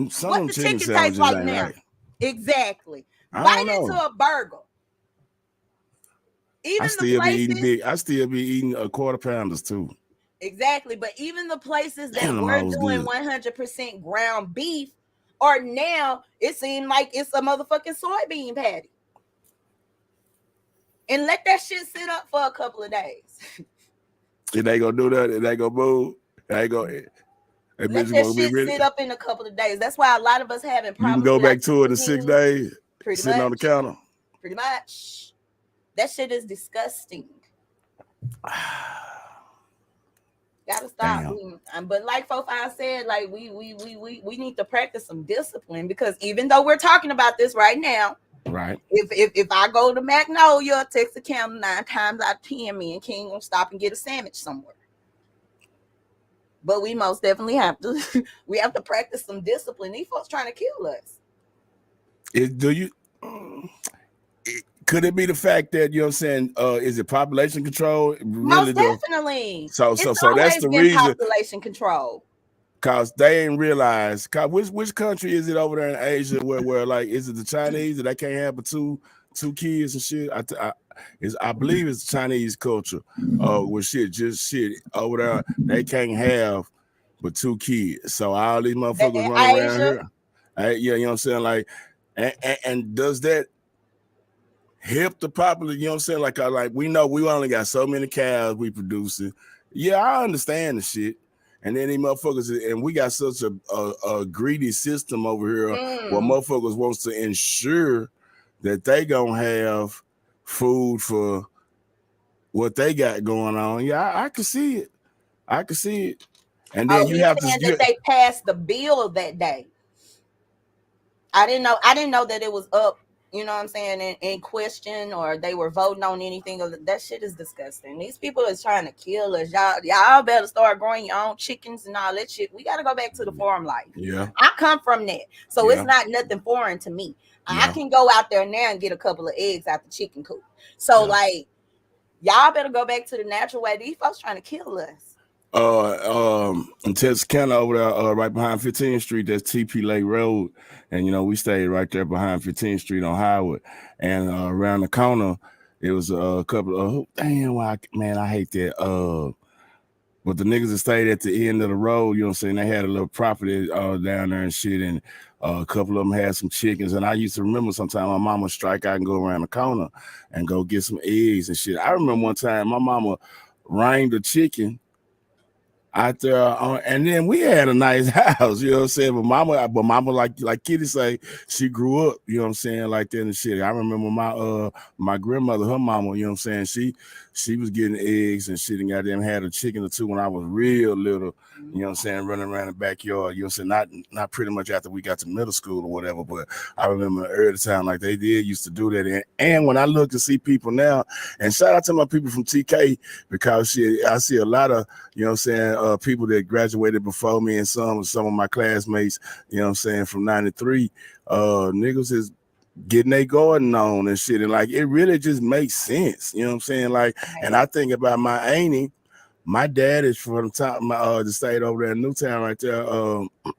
Some what the chicken tastes like now? Right. Exactly. Bite into a burger. I still be eating a quarter pounders too. Exactly, but even the places that were doing 100% ground beef, or now it seems like it's a motherfucking soybean patty. And let that shit sit up for a couple of days. It ain't gonna do that. It ain't gonna move. It ain't gonna. Let that shit sit up in a couple of days. That's why a lot of us having problems. You can go back to it in 6 days. Sitting on the counter. Pretty much. That shit is disgusting. Gotta stop. But like 45 said, like we need to practice some discipline because even though we're talking about this right now, Right. If I go to Magnolia or Texarkana, 9 times out of 10, me and King gonna stop and get a sandwich somewhere. But we most definitely have to we have to practice some discipline. These folks trying to kill us. Could it be the fact that, you know what I'm saying, is it population control? Really Most definitely. So It's that's always the been reason. population control. Cause they ain't realized. Cause which country is it over there in Asia where like, is it the Chinese that they can't have but two kids and shit? I believe it's Chinese culture. Where shit over there they can't have but 2 kids. So all these motherfuckers running around here. Yeah, you know what I'm saying? Like, and does that help the popular? You know what I'm saying? Like we know we only got so many cows we producing. Yeah, I understand the shit. And then these motherfuckers, and we got such a greedy system over here where motherfuckers wants to ensure that they gonna have food for what they got going on. Yeah, I can see it. I can see it. And then you have saying that they passed the bill that day. I didn't know that it was up, you know what I'm saying, in question, or they were voting on anything. That shit is disgusting. These people is trying to kill us. Y'all better start growing your own chickens and all that shit. We got to go back to the farm life. Yeah. I come from that. So it's not nothing foreign to me. I can go out there now and get a couple of eggs out the chicken coop. So like, y'all better go back to the natural way. These folks trying to kill us. In Texarkana over there, right behind 15th Street, that's TP Lake Road. And, you know, we stayed right there behind 15th Street on Howard. And around the corner, it was a couple of, I hate that. But the niggas that stayed at the end of the road, you know what I'm saying, they had a little property down there and shit. And a couple of them had some chickens. And I used to remember sometimes my mama strike out and go around the corner and go get some eggs and shit. I remember one time my mama rang the chicken out there, and then we had a nice house, you know what I'm saying. But mama, like Kiddy say, she grew up, you know what I'm saying, like that and shit. I remember my grandmother, her mama, you know what I'm saying, she was getting eggs and shit, and goddamn had a chicken or two when I was real little, you know what I'm saying, running around the backyard, you know what I'm saying, not pretty much after we got to middle school or whatever, but I remember early time like they used to do that. And when I look to see people now, and shout out to my people from TK, because I see a lot of, you know what I'm saying, people that graduated before me and some of my classmates, you know what I'm saying, from 93, niggas is getting their garden on and shit. And like, it really just makes sense. You know what I'm saying? Like, and I think about my auntie. My dad is from the state over there in Newtown right there.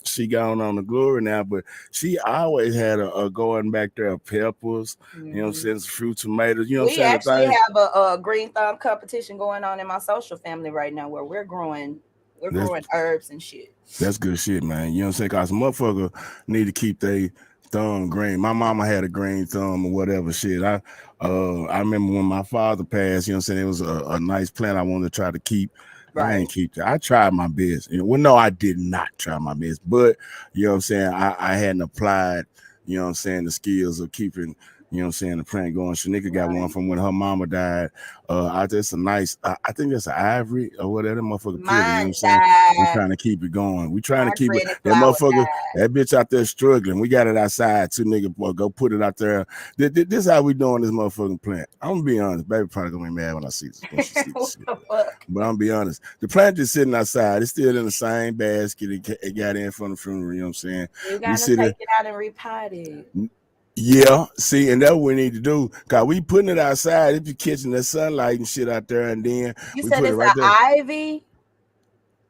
She gone on the glory now, but she always had a garden back there of peppers, you know what I'm saying, some fruit, tomatoes, you know what I'm saying? We actually have a green thumb competition going on in my social family right now where we're growing herbs and shit. That's good shit, man. You know what I'm saying? Because motherfucker need to keep their thumb green. My mama had a green thumb or whatever shit. I remember when my father passed, you know what I'm saying, it was a nice plant I wanted to try to keep. Right. I ain't keep that. I tried my best. Well, no, I did not try my best. But, you know what I'm saying, I hadn't applied, you know what I'm saying, the skills of keeping, you know what I'm saying, the plant going. Shanika got one from when her mama died. That's a nice, I think that's an ivory or whatever. That motherfucker pretty, you know what I'm saying? We're trying to keep it going. We trying to keep it. That motherfucker, that bitch out there struggling. We got it outside. 2 niggas go put it out there. This how we doing this motherfucking plant. I'm gonna be honest. Baby probably gonna be mad when I see this. But I'm gonna be honest. The plant is sitting outside. It's still in the same basket it got in from the funeral. You know what I'm saying? You gotta take it out and repot it. Yeah, see, and that's what we need to do. Cause we putting it outside, it be catching the sunlight and shit out there, and then you we said put it's it right there. Ivy.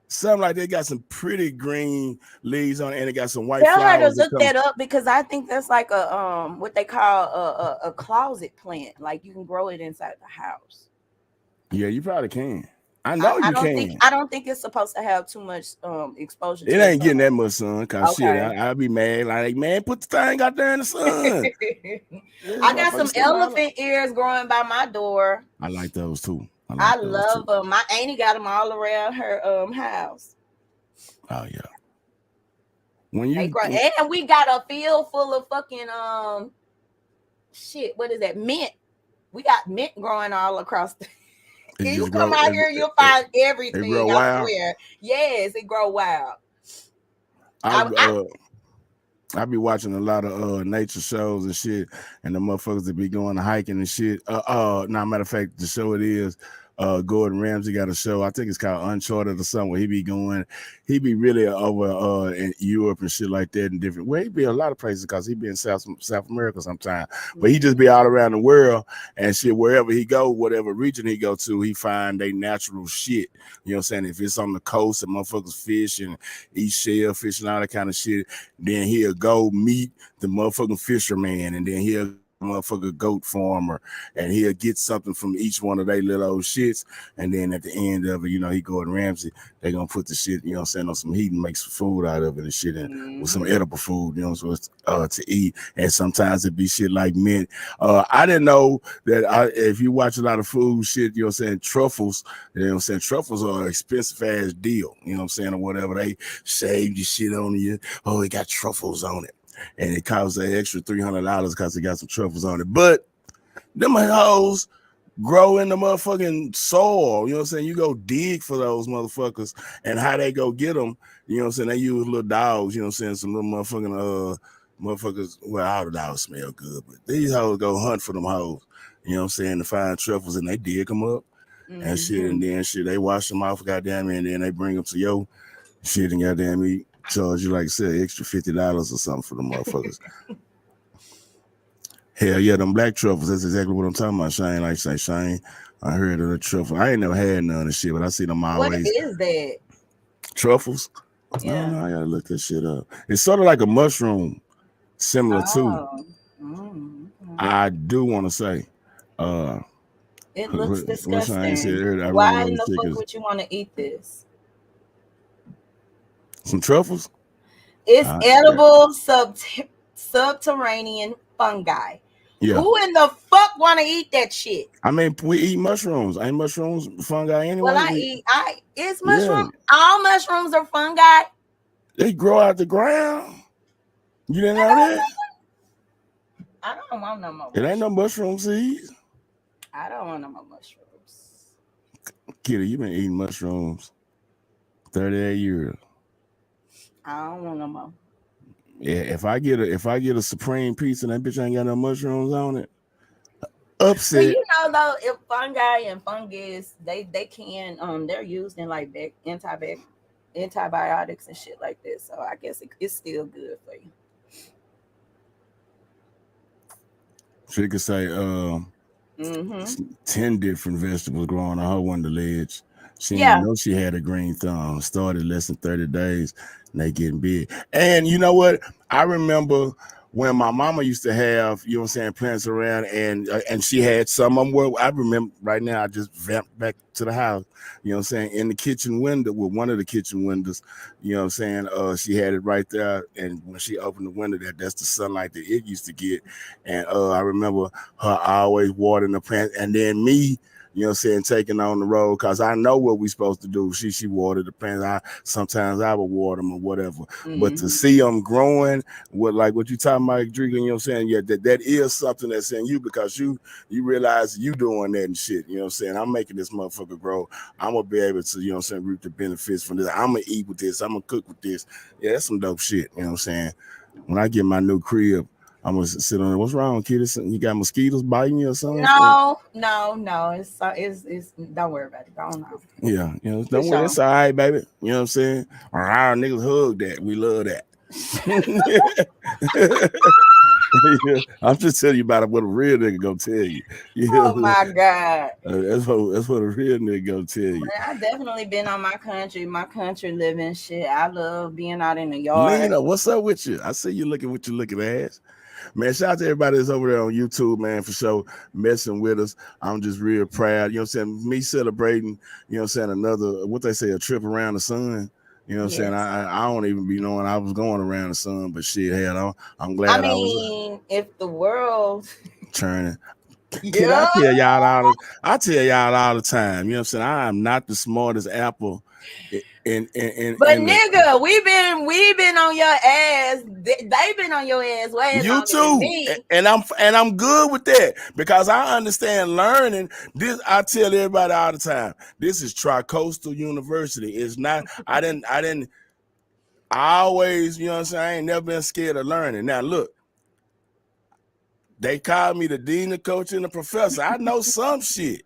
Something like they got some pretty green leaves on it, and it got some white flowers. Tell her to look that up because I think that's like a what they call a closet plant. Like you can grow it inside the house. Yeah, you probably can. I know you can. I don't think it's supposed to have too much exposure. It ain't getting that much sun. Cause shit, I'll be mad. Like, man, put the thing out there in the sun. I got some elephant ears growing by my door. I like those too. I love them. My auntie got them all around her house. Oh yeah. And we got a field full of fucking shit. What is that? Mint. We got mint growing all across the. You come out here, you'll find everything. I swear. Yes, it grow wild. I be watching a lot of nature shows and shit, and the motherfuckers that be going hiking and shit. Matter of fact, the show it is. Gordon Ramsay got a show. I think it's called Uncharted or something. Where he be going. He be really over in Europe and shit like that, and different. Well, he be a lot of places because he be in South America sometimes. But he just be all around the world and shit. Wherever he go, whatever region he go to, he find they natural shit. You know what I'm saying? If it's on the coast, and motherfuckers fish and eat shellfish and all that kind of shit, then he'll go meet the motherfucking fisherman, and then he'll motherfucker goat farmer, and he'll get something from each one of they little old shits, and then at the end of it, you know, he Gordon Ramsay, they gonna put the shit, you know what I'm saying, on some heat and make some food out of it and shit, and with some edible food, you know, so it's to eat. And sometimes it be shit like mint. I didn't know that if you watch a lot of food shit, you know what I'm saying, truffles, you know what I'm saying, truffles are an expensive ass deal, you know what I'm saying, or whatever. They shave your shit on you. Oh, it got truffles on it. And it costs an extra $300 because it got some truffles on it. But them hoes grow in the motherfucking soil. You know what I'm saying? You go dig for those motherfuckers, and how they go get them, you know what I'm saying? They use little dogs, you know what I'm saying? Some little motherfucking motherfuckers. Well, all the dogs smell good, but these hoes go hunt for them hoes, you know what I'm saying, to find truffles, and they dig them up and shit, and then shit, they wash them off, goddamn, and then they bring them to your shit, and goddamn me charge you, like I said, extra $50 or something for the motherfuckers. Hell yeah, them black truffles, that's exactly what I'm talking about, Shane. Like say, Shane, I heard of the truffle. I ain't never had none of shit, but I see them always. What is that? Truffles? Yeah. I don't know, I gotta look this shit up. It's sort of like a mushroom, similar to. I do want to say. It looks disgusting. Why really in the fuck would you want to eat this? Some truffles? It's edible subterranean fungi. Yeah. Who in the fuck want to eat that shit? I mean, we eat mushrooms. Ain't mushrooms fungi anyway? Well, it's mushroom. Yeah. All mushrooms are fungi. They grow out the ground. You didn't know that? I don't want no more. It ain't no mushroom seeds. I don't want no more mushrooms. Kiddy, you been eating mushrooms 38 years. I don't want no more. Yeah, if I get a supreme pizza and that bitch ain't got no mushrooms on it, upset. Well, you know though, if fungi and fungus, they can they're used in like antibiotics and shit like this. So I guess it's still good for you. She could say 10 different vegetables growing on her window ledge. She didn't know she had a green thumb. Started less than 30 days, and they getting big. And you know what? I remember when my mama used to have, you know what I'm saying, plants around, and she had some of them where I remember right now, I just vamped back to the house, you know what I'm saying, in the kitchen window, with one of the kitchen windows, you know what I'm saying, she had it right there, and when she opened the window, that's the sunlight that it used to get, and I remember her always watering the plants, and then me, you know what I'm saying, taking on the road, because I know what we supposed to do. She watered the plants. Sometimes I would water them or whatever. But to see them growing, like what you talking about, drinking, you know what I'm saying? Yeah, that is something that's in you, because you realize you doing that and shit. You know what I'm saying? I'm making this motherfucker grow. I'm going to be able to, you know what I'm saying, reap the benefits from this. I'm going to eat with this. I'm going to cook with this. Yeah, that's some dope shit. You know what I'm saying? When I get my new crib, I'm gonna sit on it. What's wrong, kid? You got mosquitoes biting you or something? No. It's don't worry about it. Go on now. Yeah, you know, don't worry. It's all right, baby. You know what I'm saying? Our niggas hug that. We love that. Yeah, I'm just telling you about it. What a real nigga gonna tell you. Oh my god. That's what a real nigga gonna tell you. Man, I definitely been on my country living shit. I love being out in the yard. Lena, what's up with you? I see you looking with your looking ass. Man, shout out to everybody that's over there on YouTube, man, for sure, messing with us. I'm just real proud. You know what I'm saying? Me celebrating, you know what I'm saying, another, what they say, a trip around the sun. You know what I'm saying? I don't even be knowing I was going around the sun, but shit, hell, I'm glad I was. If the world turning. Kid, I tell y'all all the time. You know what I'm saying? I am not the smartest apple. But nigga, we been on your ass. They've been on your ass way you too, and I'm good with that, because I understand learning. This I tell everybody all the time. This is Tri-Coastal University. It's not. I didn't. I always, you know what I'm saying, I ain't never been scared of learning. Now, look, they call me the dean, the coach, and the professor. I know some shit,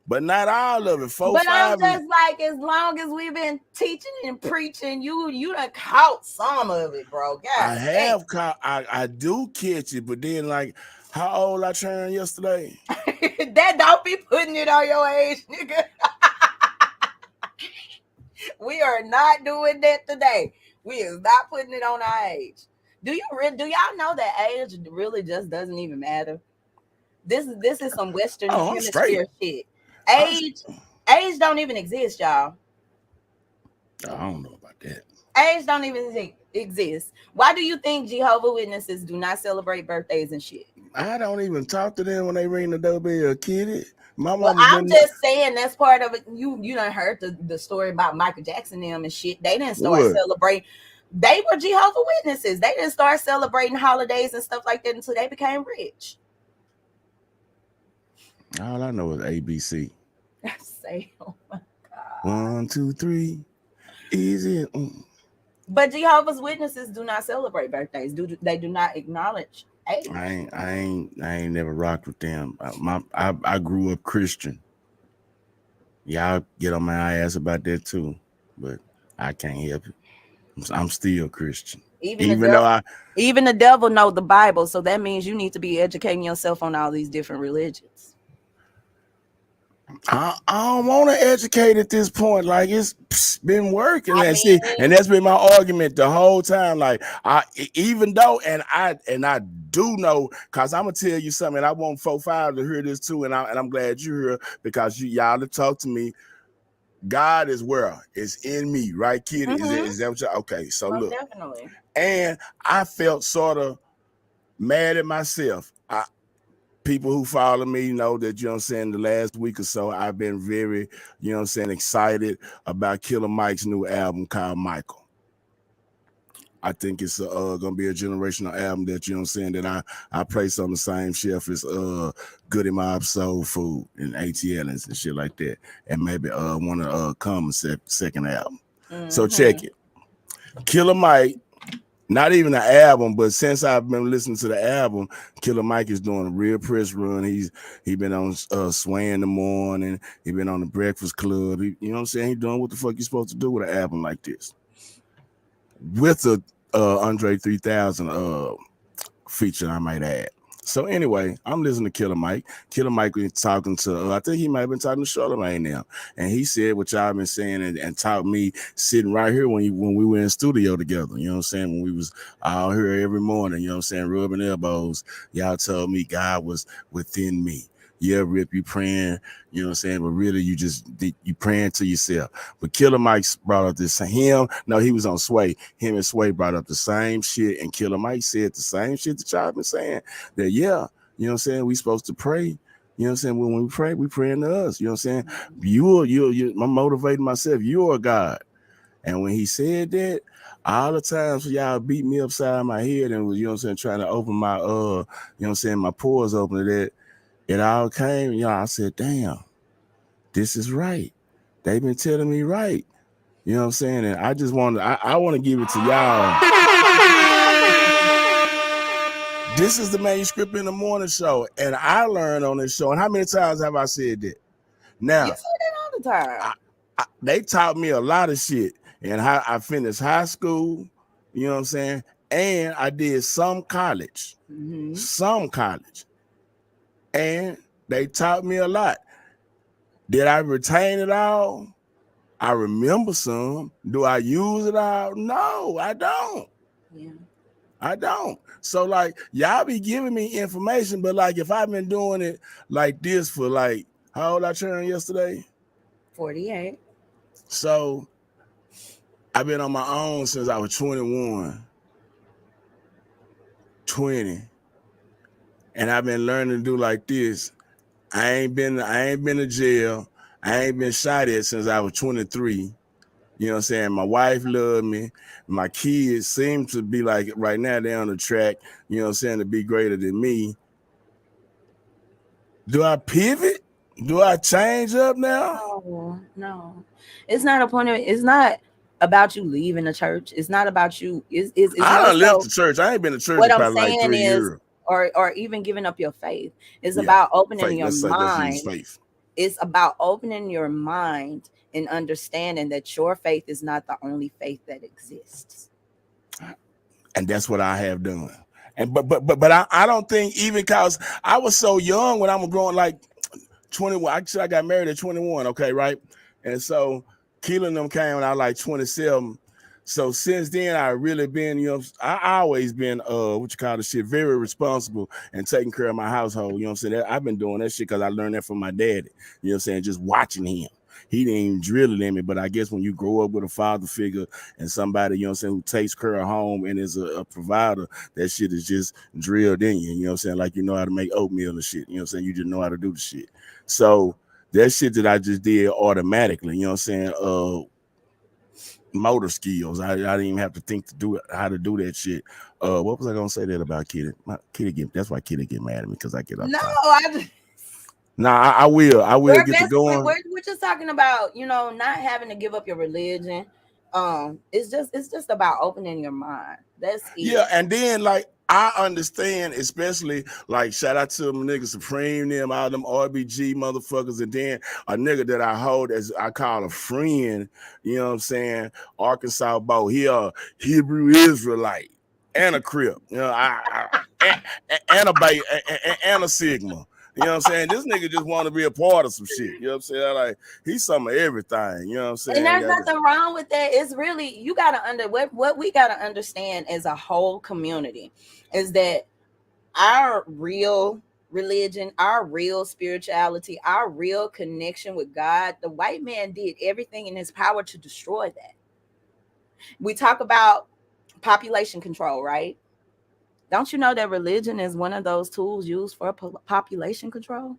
but not all of it. But I'm just like, as long as we've been teaching and preaching, you done caught some of it, bro. God, I have caught, I do catch it, but then like, how old I turned yesterday? That don't be putting it on your age, nigga. We are not doing that today. We is not putting it on our age. Do y'all know that age really just doesn't even matter? This is some Western hemisphere shit. Age don't even exist, y'all. I don't know about that. Age don't even exist. Why do you think Jehovah's Witnesses do not celebrate birthdays and shit? I don't even talk to them when they ring the doorbell, Kiddy. My Well, mama I'm just saying that's part of it. You done heard the story about Michael Jackson and them and shit. They didn't start celebrating. They were Jehovah's Witnesses. They didn't start celebrating holidays and stuff like that until they became rich. All I know is ABC. Say, oh my God. 1, 2, 3, easy. But Jehovah's Witnesses do not celebrate birthdays. They do not acknowledge age. I ain't never rocked with them. I grew up Christian. Y'all get on my ass about that too, but I can't help it. I'm still Christian. Even the devil knows the Bible, so that means you need to be educating yourself on all these different religions. I don't want to educate at this point. Like, it's been working, and that's been my argument the whole time. Like, even though, and I do know, cause I'm gonna tell you something. And I want 4-5 to hear this too, and I'm glad you're here because y'all to talk to me. God is where it's in me, right, Kiddy? Mm-hmm. Is that what you? Okay, so most look, definitely. And I felt sort of mad at myself. People who follow me know that, you know what I'm saying, the last week or so, I've been very, you know what I'm saying, excited about Killer Mike's new album called Michael. I think it's gonna be a generational album that, you know what I'm saying, that I place on the same shelf as Goody Mob Soul Food and ATL and shit like that. And maybe one of Common's second album. Mm-hmm. So check it. Killer Mike, not even an album, but since I've been listening to the album, Killer Mike is doing a real press run. He been on Sway in the Morning. He been on the Breakfast Club. You know what I'm saying? He doing what the fuck you supposed to do with an album like this. With a Andre 3000 feature, I might add. So anyway, I'm listening to Killer Mike. Killer Mike was talking to, I think he might have been talking to Charlamagne now. And he said what y'all been saying and taught me sitting right here when we were in studio together. You know what I'm saying? When we was out here every morning, you know what I'm saying, rubbing elbows. Y'all told me God was within me. Yeah, Rip, you praying, you know what I'm saying? But really, you praying to yourself. But Killer Mike brought up this, he was on Sway. Him and Sway brought up the same shit, and Killer Mike said the same shit that y'all been saying. That, yeah, you know what I'm saying? We supposed to pray. You know what I'm saying? When we pray, we praying to us. You know what I'm saying? I'm motivating myself. You're a God. And when he said that, all the times y'all beat me upside my head and was, you know what I'm saying, trying to open my, you know what I'm saying, my pores open to that, it all came, you know, I said, damn, this is right. They've been telling me right. You know what I'm saying? And I just want to, I want to give it to y'all. This is the Manuscript in the Morning show. And I learned on this show. And how many times have I said that? Now, you say that all the time. They taught me a lot of shit. And how I finished high school, you know what I'm saying? And I did some college. Mm-hmm. Some college. And they taught me a lot. Did I retain it all? I remember some. Do I use it all? No, I don't. Yeah. I don't. So, like, y'all be giving me information, but, like, if I've been doing it like this for, like, how old I turned yesterday? 48. So, I've been on my own since I was 21, 20. And I've been learning to do like this. I ain't been to jail. I ain't been shot at since I was 23. You know what I'm saying? My wife loved me. My kids seem to be like, right now, they're on the track, you know what I'm saying, to be greater than me. Do I pivot? Do I change up now? No. It's not a point of, it's not about you leaving the church. It's not about you. It's I more done left so the church. I ain't been to church what in I'm probably like saying 3 is, years. or even giving up your faith. It's Yeah, about opening faith. your Let's use mind. faith. It's about opening your mind and understanding that your faith is not the only faith that exists. And that's what I have done. And but I don't think, even because I was so young when I was growing, like 21. Actually, I got married at 21. Okay, right. And so Keelan and them came when I was like 27. So since then, I really been, I always been what you call the shit, very responsible and taking care of my household. You know what I'm saying? I've been doing that shit because I learned that from my daddy. You know what I'm saying? Just watching him. He didn't even drill it in me, but I guess when you grow up with a father figure and somebody, you know what I'm saying, who takes care of home and is a provider, that shit is just drilled in you. You know what I'm saying? Like, you know how to make oatmeal and shit. You know what I'm saying? You just know how to do the shit. So that shit that I just did automatically, you know what I'm saying? Motor skills. I didn't even have to think to do it, how to do that shit. What was I gonna say that about Kiddy? That's why Kiddy get mad at me, because I get off No, top. I just, Nah, I will get to going. we're just talking about, not having to give up your religion. It's just about opening your mind. That's it. Yeah, and then like I understand, especially like shout out to them niggas Supreme, them all them RBG motherfuckers, and then a nigga that I hold as I call a friend, you know what I'm saying? Arkansas boy, he a Hebrew Israelite and a Crip, and and a Sigma. You know what I'm saying? This nigga just want to be a part of some shit. You know what I'm saying? Like he's some of everything. You know what I'm saying? And there's nothing wrong with that. It's really, you gotta what we gotta understand as a whole community is that our real religion, our real spirituality, our real connection with God, the white man did everything in his power to destroy that. We talk about population control, right? Don't you know that religion is one of those tools used for population control?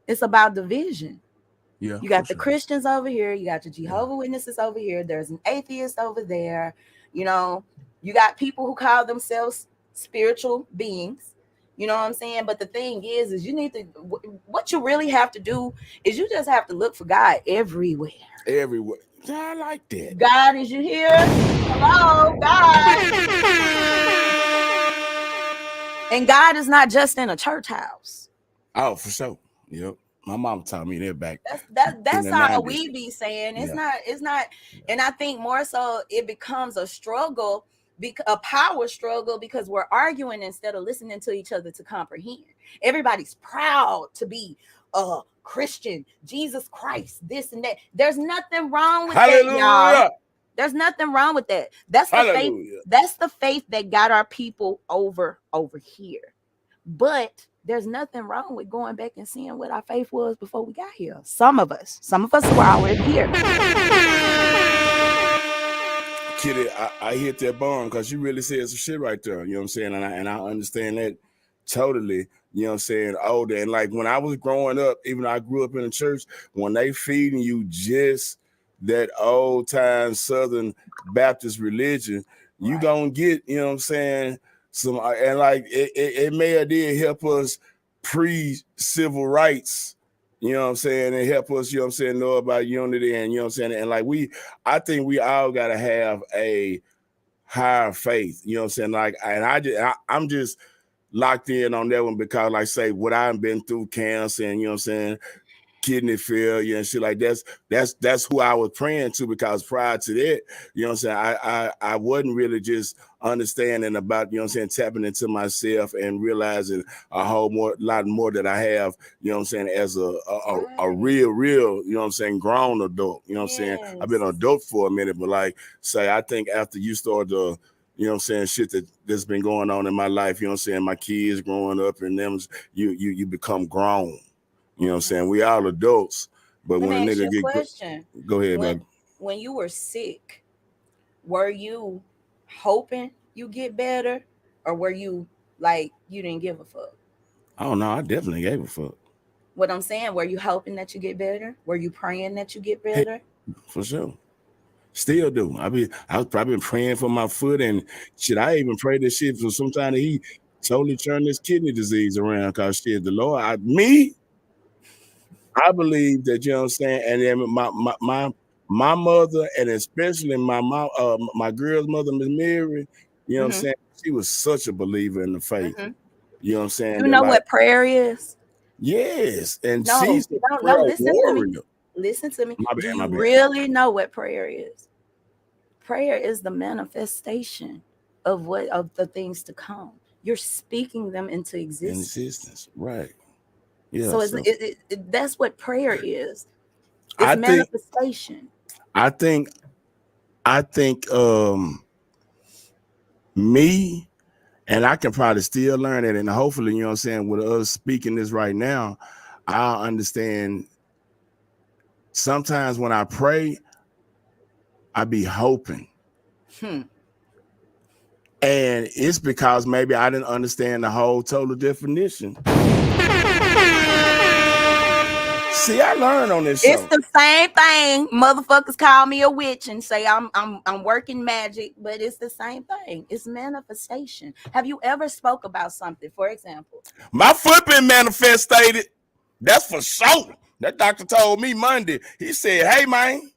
It's about division. Yeah, you got the Christians over here, you got the Jehovah's Witnesses over here, there's an atheist over there, you got people who call themselves spiritual beings. You know what I'm saying? But the thing is you need to, what you really have to do is you just have to look for God everywhere. Everywhere. Yeah, I like that. God, is you here? Hello, God. And God is not just in a church house. Oh, for sure. Yep. My mom taught me that back. That's how 90s. we be saying. It's not. And I think more so it becomes a struggle, a power struggle, because we're arguing instead of listening to each other to comprehend. Everybody's proud to be a Christian, Jesus Christ, this and that. There's nothing wrong with that, y'all. There's nothing wrong with that. That's the faith. That's the faith that got our people over here. But there's nothing wrong with going back and seeing what our faith was before we got here. Some of us were already here. Kiddy, I hit that bomb because you really said some shit right there. You know what I'm saying? And I understand that totally. You know what I'm saying? Older. And like when I was growing up, even though I grew up in the church, when they feeding you just that old time Southern Baptist religion, you gonna get, you know what I'm saying, some, and like it may have did help us pre-civil rights, you know what I'm saying, and help us, you know what I'm saying, know about unity, and you know what I'm saying, and like I think we all gotta have a higher faith, you know what I'm saying, like, and I'm just locked in on that one because, like, say what I've been through, cancer, and you know what I'm saying, kidney failure and shit like that's who I was praying to, because prior to that, you know what I'm saying, I wasn't really just understanding about, you know what I'm saying, tapping into myself and realizing a lot more that I have, you know what I'm saying, as a real, you know what I'm saying, grown adult, you know what I'm saying. I've been an adult for a minute, but like say, I think after you start to, you know what I'm saying, shit that's been going on in my life, you know what I'm saying, my kids growing up and them, you become grown. You know what I'm saying? We all adults, but when a nigga get question, go ahead, baby. When you were sick, were you hoping you get better, or were you like you didn't give a fuck? Oh no, I definitely gave a fuck. What I'm saying, were you hoping that you get better? Were you praying that you get better? For sure. Still do. I was probably praying for my foot and shit. I even prayed this shit for some time that he totally turned this kidney disease around, because shit, the Lord, I believe that, you know what I'm saying, and then my mother, and especially my mom, my girl's mother, Miss Mary, you know what I'm saying? She was such a believer in the faith. You know what I'm saying? You know what prayer is? Yes, and No, she's a no, prayer listen to me. warrior. Listen to me. My Do bad, you my bad. really know what prayer is? Prayer is the manifestation of the things to come. You're speaking them into In existence. existence, right? Yeah. So So that's what prayer is. It's I think, manifestation. I think, me, and I can probably still learn it, and hopefully, you know what I'm saying, with us speaking this right now, I'll understand. Sometimes when I pray, I be hoping. And it's because maybe I didn't understand the whole total definition. See, I learned on this show. It's the same thing. Motherfuckers call me a witch and say I'm working magic, but it's the same thing. It's manifestation. Have you ever spoke about something? For example, my foot been manifested. That's for sure. That doctor told me Monday. He said, "Hey man,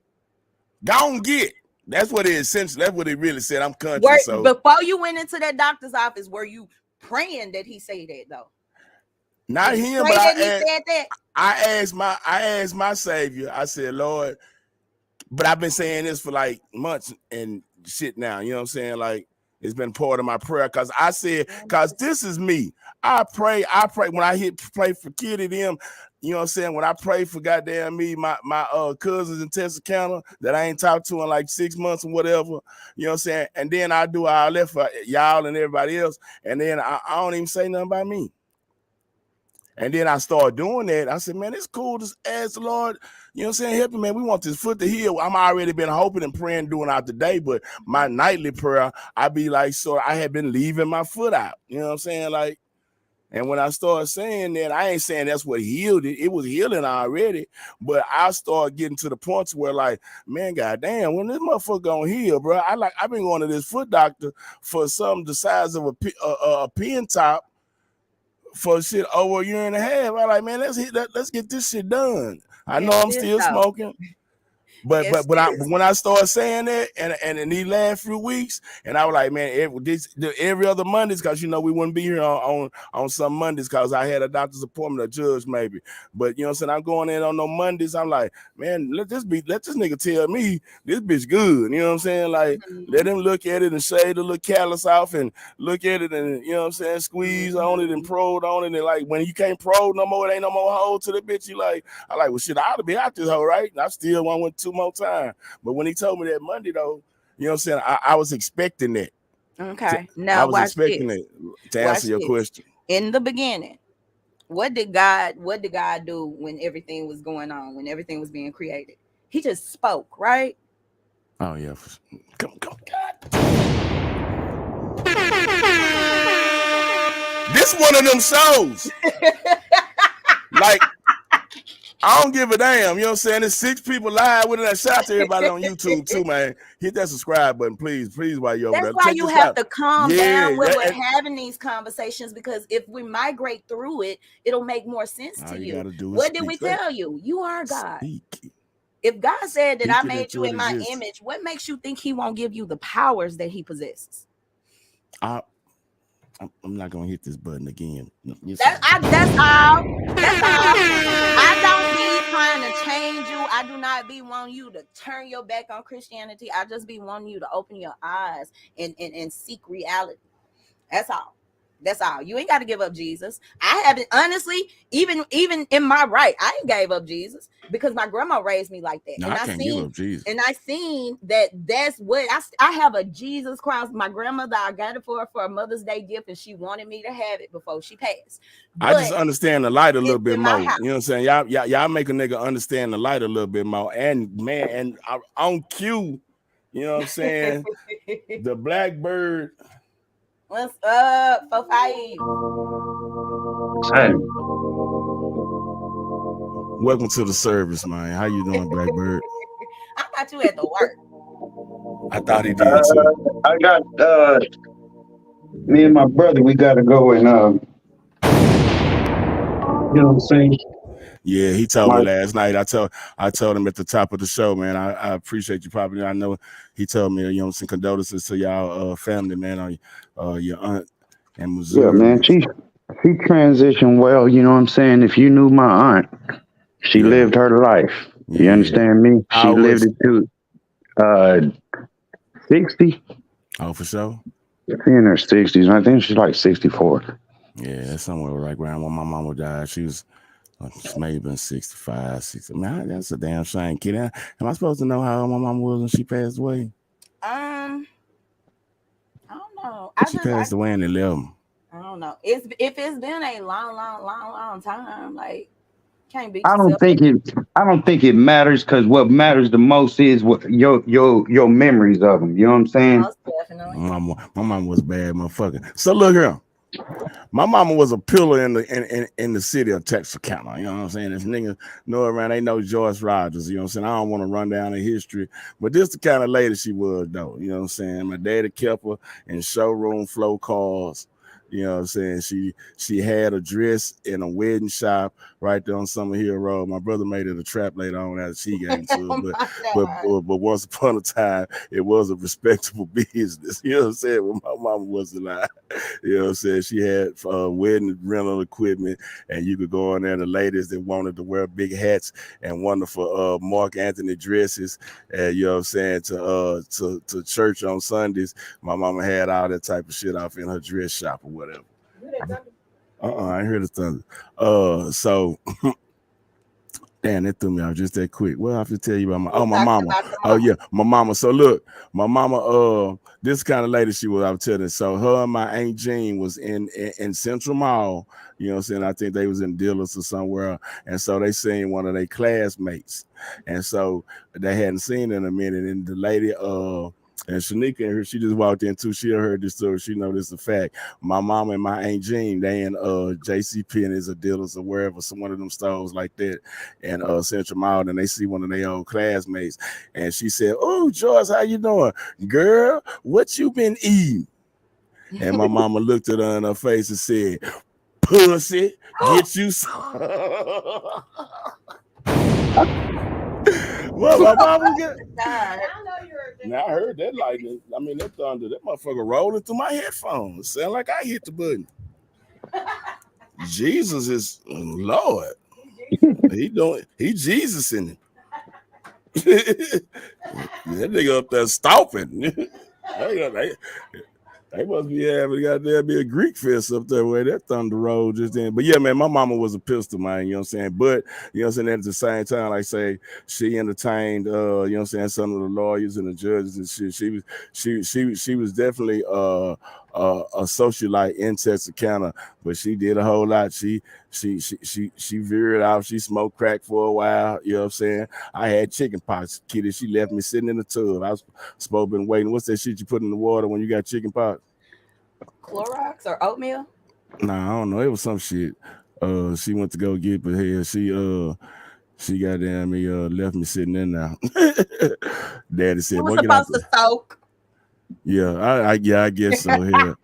go and get." That's what it essentially. That's what he really said. I'm country, so before you went into that doctor's office, were you praying that he say that though? not Did him, but I asked my Savior. I said, Lord, but I've been saying this for like months and shit now. You know what I'm saying? Like it's been part of my prayer because I said, because this is me. I pray when I pray for Kiddy them. You know what I'm saying? When I pray for goddamn me, my cousins in Texarkana that I ain't talked to in like 6 months or whatever. You know what I'm saying? And then I do all that for y'all and everybody else. And then I don't even say nothing about me. And then I started doing that. I said, man, it's cool to ask the Lord, you know what I'm saying? Help me, man. We want this foot to heal. I'm already been hoping and praying, doing out the day, but my nightly prayer, I be like, so I had been leaving my foot out. You know what I'm saying? Like, and when I started saying that, I ain't saying that's what healed it. It was healing already, but I started getting to the point where like, man, goddamn, when this motherfucker gonna heal, bro? I've been going to this foot doctor for something the size of a pin top for shit over a year and a half. I'm like, man, let's get this shit done. I know I'm still smoking. But when I started saying that and in these last few weeks, and I was like, man, every other Mondays, because you know we wouldn't be here on some Mondays because I had a doctor's appointment, a judge maybe. But you know what I'm saying? I'm going in on no Mondays. I'm like, man, let this nigga tell me this bitch good. You know what I'm saying? Like, let him look at it and shade the little callus off and look at it and you know what I'm saying, squeeze on it and probe on it. And like when you can't probe no more, it ain't no more hold to the bitch. You like, I like, well shit, I ought to be out this hoe, right? And I still want 2 more time. But when he told me that Monday though, you know what I'm saying, I was expecting that. Okay. Now I was expecting it to answer your question. In the beginning, what did God do when everything was going on, when everything was being created? He just spoke, right? Oh yeah. Come God. This one of them shows. Like, I don't give a damn. You know what I'm saying? There's 6 people live with it. Shout out to everybody on YouTube too, man. Hit that subscribe button, please while you're over there. That's why you have to calm down when we're having these conversations, because if we migrate through it, it'll make more sense to you. What did we tell you? You are God. If God said that I made you in my image, what makes you think he won't give you the powers that he possesses? I'm not gonna hit this button again. That's all. I don't be trying to change you. I do not be wanting you to turn your back on Christianity. I just be wanting you to open your eyes and seek reality. That's all. That's all. You ain't got to give up Jesus. I haven't, honestly, even in my right, I ain't gave up Jesus because my grandma raised me like that. No, I can't give up Jesus. And I seen that's what I have, a Jesus cross. My grandmother, I got it for a Mother's Day gift, and she wanted me to have it before she passed. But I just understand the light a little bit more. You know what I'm saying? Y'all make a nigga understand the light a little bit more. And man, and on cue, you know what I'm saying? The Blackbird. What's up, 45? Hey. Welcome to the service, man. How you doing, Blackbird? I thought you had to work. I thought he did too. I got me and my brother, we gotta go and you know what I'm saying? Yeah, he told me last night. I told him at the top of the show, man. I appreciate you probably. I know he told me, you know, some condolences to y'all family, man, on your aunt in Missouri. Yeah, man. She transitioned well, you know what I'm saying? If you knew my aunt, she lived her life. You understand me? She lived it to 60. Oh, for sure. In her 60s. I think she's like 64. Yeah, somewhere right around when my mama died. She was maybe been 65, 60. Man, that's a damn shame, kid. Am I supposed to know how old my mama was when she passed away? I don't know. She passed away in 11. I don't know. If it's been a long time, like can't beat I yourself. don't think it matters, because what matters the most is what your memories of them. You know what I'm saying? Most definitely. My mama was a bad motherfucker. So look here. My mama was a pillar in the city of Texarkana. You know what I'm saying? If niggas know around, they know Joyce Rogers. You know what I'm saying? I don't want to run down the history, but this the kind of lady she was, though. You know what I'm saying? My daddy kept her in showroom flow cars. You know what I'm saying? She had a dress in a wedding shop right there on Summer Hill Road. My brother made it a trap later on after she got into it. But once upon a time, it was a respectable business. You know what I'm saying? When my mama was alive. You know what I'm saying? She had wedding rental equipment, and you could go in there. The ladies that wanted to wear big hats and wonderful Mark Anthony dresses, you know what I'm saying, to church on Sundays. My mama had all that type of shit off in her dress shop or whatever. I heard the thunder. So damn, that threw me out just that quick. Well, I have to tell you about my mama. Oh yeah, my mama. So look, my mama, this kind of lady she was, I was telling. So her and my Aunt Jean was in Central Mall. You know what I'm saying? I think they was in Dillis or somewhere. And so they seen one of their classmates. And so they hadn't seen in a minute. And the lady, and Shanika and her, she just walked in too. She heard this story. She know this is a fact. My mama and my Aunt Jean, they in JC Penney's or Dillis or wherever, some one of them stores like that, and Central Mall, and they see one of their old classmates, and she said, "Oh, Joyce, how you doing, girl? What you been eating?" And my mama looked at her in her face and said, "Pussy, get you some." Well, my mama get. Now I heard that lightning. I mean, that thunder, that motherfucker rolling through my headphones. Sound like I hit the button. Jesus is Lord. He Jesus in it. That nigga up there stomping. They must be having goddamn be a Greek fest up there where that thunder roll just then. But yeah, man, my mama was a pistol, man. You know what I'm saying? But you know what I'm saying, at the same time, like say she entertained you know what I'm saying, some of the lawyers and the judges and shit. She was definitely a socialite in Texarkana, but she did a whole lot. She veered out. She smoked crack for a while. You know what I'm saying? I had chicken pox, Kiddy. She left me sitting in the tub. I was supposed to been waiting. What's that shit you put in the water when you got chicken pox? Clorox or oatmeal? Nah, I don't know. It was some shit. She went to go get, but hell, she goddamn me left me sitting in there. Daddy said, "You were supposed to soak." Yeah, I guess so. Here,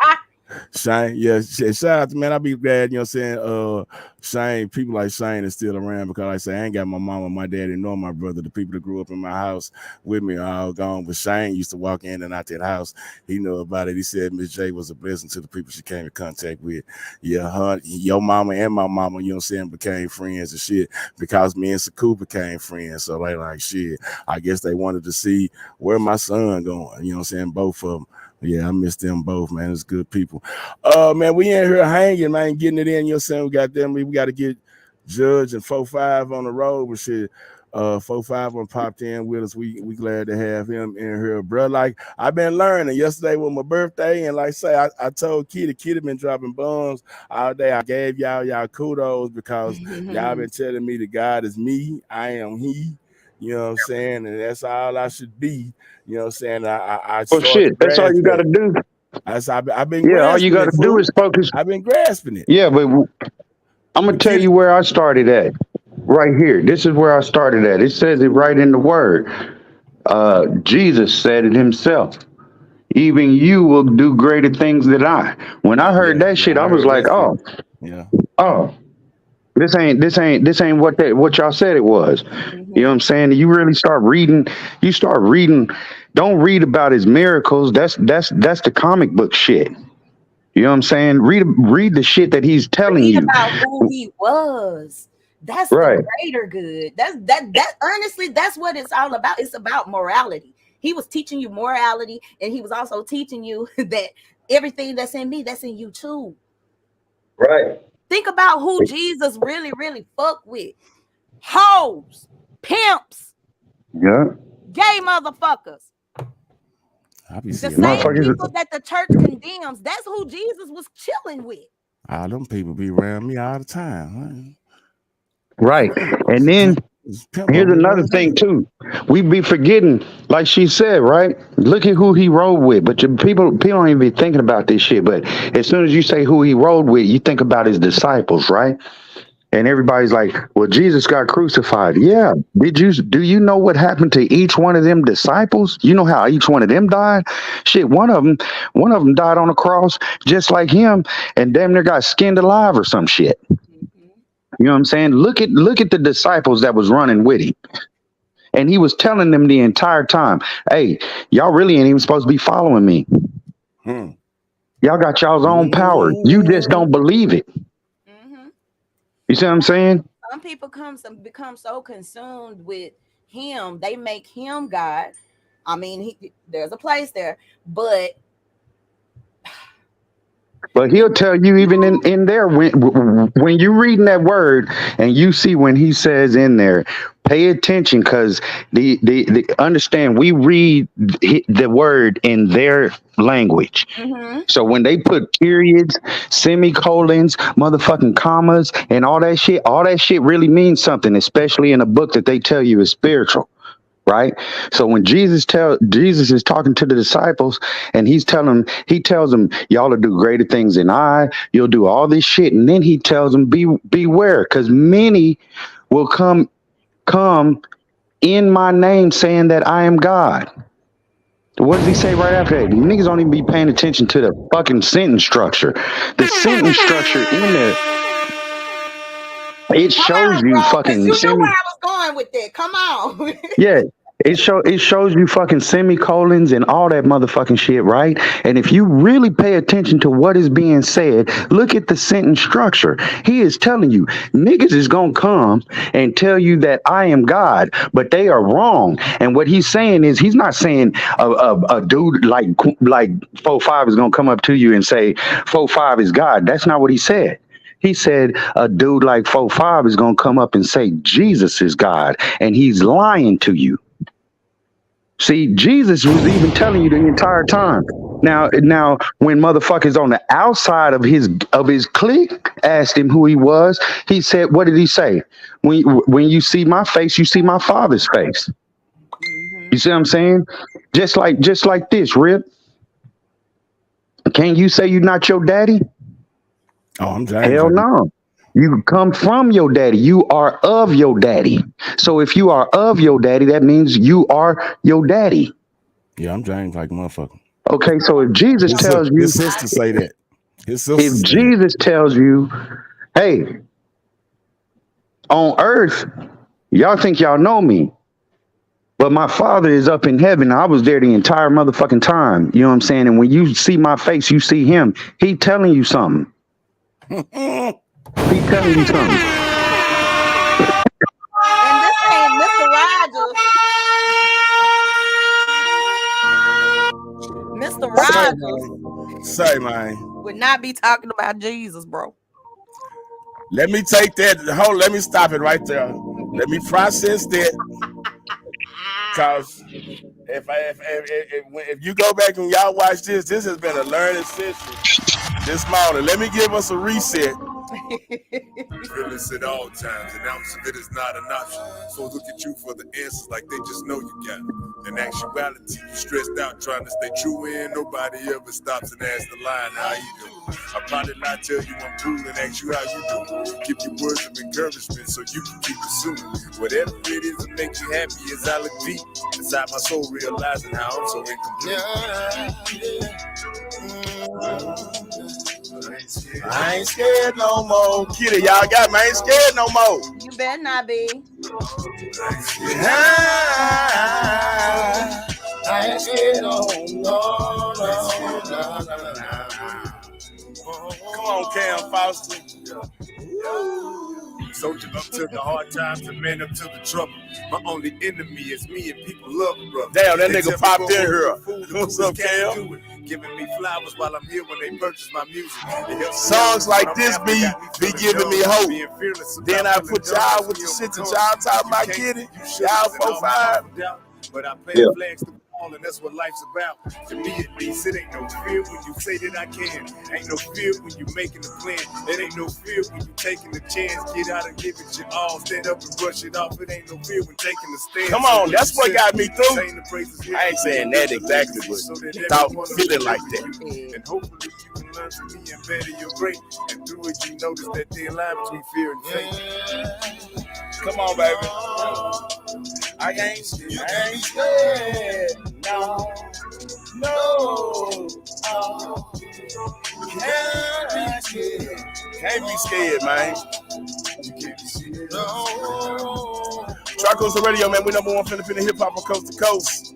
Shane, shout out to, man. I'll be glad, you know what I'm saying? Shane, people like Shane is still around, because like I say, I ain't got my mama, my daddy, nor my brother. The people that grew up in my house with me are all gone. But Shane used to walk in and out that house. He knew about it. He said Miss J was a blessing to the people she came in contact with. Yeah, your mama and my mama, you know what I'm saying, became friends and shit, because me and Saku became friends. So they like, shit, I guess they wanted to see where my son going. You know what I'm saying? Both of them. Yeah, I miss them both, man. It's good people. Man, we in here hanging, man, getting it in. You know what I'm saying? We got to get Judge and 4-5 on the road, but shit. 4-5 on popped in with us. We glad to have him in here, bro. Like, I've been learning. Yesterday was my birthday, and like I say, I told Kiddy been dropping bombs all day. I gave y'all kudos, because y'all been telling me that God is me, I am he. You know what I'm saying? And that's all I should be. You know what I'm saying? I well, shit, that's all you got to do. I've been grasping all you got to do is focus. I've been grasping it. Yeah, but I'm going to tell you where I started at. Right here. This is where I started at. It says it right in the word. Jesus said it himself. Even you will do greater things than I. When I heard that shit, I was like, oh. Yeah. Oh. This ain't what y'all said it was. You know what I'm saying? You really start reading. You start reading. Don't read about his miracles. That's the comic book shit. You know what I'm saying? Read the shit that he's telling Read you. about who he was. That's Right. the greater good. That honestly, that's what it's all about. It's about morality. He was teaching you morality, and he was also teaching you that everything that's in me, that's in you too. Right. Think about who Jesus really, really fuck with. Hoes, pimps, Yeah. gay motherfuckers. I be The seeing same all them. people that the church condemns. That's who Jesus was chilling with. All them people be around me all the time. Right. And then Pimp here's on me another every thing day. too. We be forgetting, like she said, right? Look at who he rode with. But people don't even be thinking about this shit. But as soon as you say who he rode with, you think about his disciples, right? And everybody's like, well, Jesus got crucified. Yeah. Do you know what happened to each one of them disciples? You know how each one of them died? Shit, one of them died on a cross just like him and damn near got skinned alive or some shit. You know what I'm saying? Look at the disciples that was running with him. And he was telling them the entire time, hey, y'all really ain't even supposed to be following me. Y'all got y'all's own power. You just don't believe it. You see what I'm saying? Some people become so consumed with him, they make him God. I mean, there's a place there, but he'll tell you even in there when you reading that word and you see when he says in there, pay attention because the understand we read the word in their language. So when they put periods, semicolons, motherfucking commas, and all that shit really means something, especially in a book that they tell you is spiritual. Right. So when Jesus is talking to the disciples and he tells them, y'all will do greater things than you'll do all this shit. And then he tells them, beware, because many will come in my name saying that I am God. What does he say right after that? Niggas don't even be paying attention to the fucking sentence structure. The sentence structure in there, it shows you fucking you knew where I was going with that. Come on. Yeah, it shows you fucking semicolons and all that motherfucking shit, right? And if you really pay attention to what is being said, look at the sentence structure. He is telling you, niggas is gonna come and tell you that I am God, but they are wrong. And what he's saying is, he's not saying a dude like 4-5 is gonna come up to you and say 4-5 is God. That's not what he said. He said a dude like 4-5 is going to come up and say Jesus is God, and he's lying to you. See, Jesus was even telling you the entire time. Now, when motherfuckers on the outside of his clique asked him who he was, he said, what did he say? When you see my face, you see my Father's face. You see what I'm saying? Just like this, Rip. Can you say you're not your daddy? Oh, I'm James. Hell no. You come from your daddy. You are of your daddy. So if you are of your daddy, that means you are your daddy. Yeah, I'm James like a motherfucker. Okay, so if Jesus tells you, his sister say that. His sister if say Jesus tells you, hey, on earth, y'all think y'all know me, but my Father is up in heaven. I was there the entire motherfucking time. You know what I'm saying? And when you see my face, you see him. He telling you something. He telling you something. And this ain't Mr. Rogers. Mr. Rogers. Say, man. Would not be talking about Jesus, bro. Let me take that. Let me stop it right there. Let me process that. Cause if you go back and y'all watch this has been a learning session this morning. Let me give us a reset. Realist at all times, an ounce of it is not an option. So look at you for the answers like they just know you got it. In actuality, you stressed out trying to stay true and nobody ever stops and asks the line, how you doing? I'll probably not tell you I'm cool and ask you how you doing. Give you words of encouragement so you can keep pursuing. Whatever it is that makes you happy as I look deep inside my soul, realizing how I'm so incomplete. I ain't scared no more. Kiddy, y'all got me. I ain't scared no more. You better not be. I ain't scared no more. Come on, Cam Foster. Soldier up to the hard times and man up to the trouble. My only enemy is me and people love me, bro. Damn, that nigga popped in here. What's up, Cam? Giving me flowers while I'm here when they purchase my music. Songs like this be giving me hope. Then I put y'all with the shit that y'all talking about, Kiddy. Y'all 4-5. But I plant flags through all, and that's what life's about. To me, at least, it ain't no fear when you say that I can. Ain't no fear when you making a plan. It ain't no fear when you taking a chance. Get out and give it your all. Stand up and brush it off. It ain't no fear when taking a stand. Come on, that's what got me through. I ain't saying that exactly, but thought feeling like that. And hopefully you can learn from me and better your great. And through it, you notice that thin line between fear and faith. Come on, baby. I ain't scared. No. Can't be scared, man. Tracos the radio, man. We number one finna hip hop from coast to coast.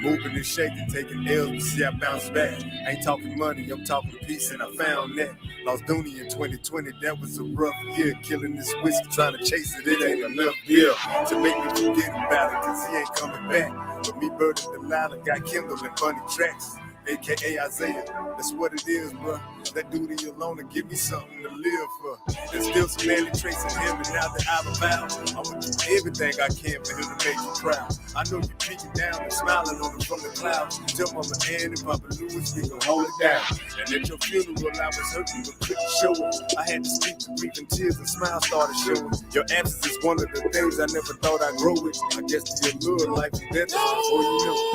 Moving and shaking, taking L's to see I bounce back. Ain't talking money, I'm talking peace, and I found that. Lost Dooney in 2020, that was a rough year. Killing this whiskey, trying to chase it, it ain't enough beer to make me forget about it, cause he ain't coming back. But me, Bird and Delilah got kindled in funny tracks. AKA Isaiah, that's what it is, bro. That duty alone to give me something to live for. There's still some manly traits in him, and now that I've avowed, I'ma do everything I can for him to make you proud. I know you're peeking down and smiling on him from the clouds. Tell Mama Ann and Papa Louis we gon' hold it down. And at your funeral, I was hurting but couldn't show it. I had to speak the grief and tears and smiles started showing. Your absence is one of the things I never thought I'd grow with. I guess the allure of life and death before you know it.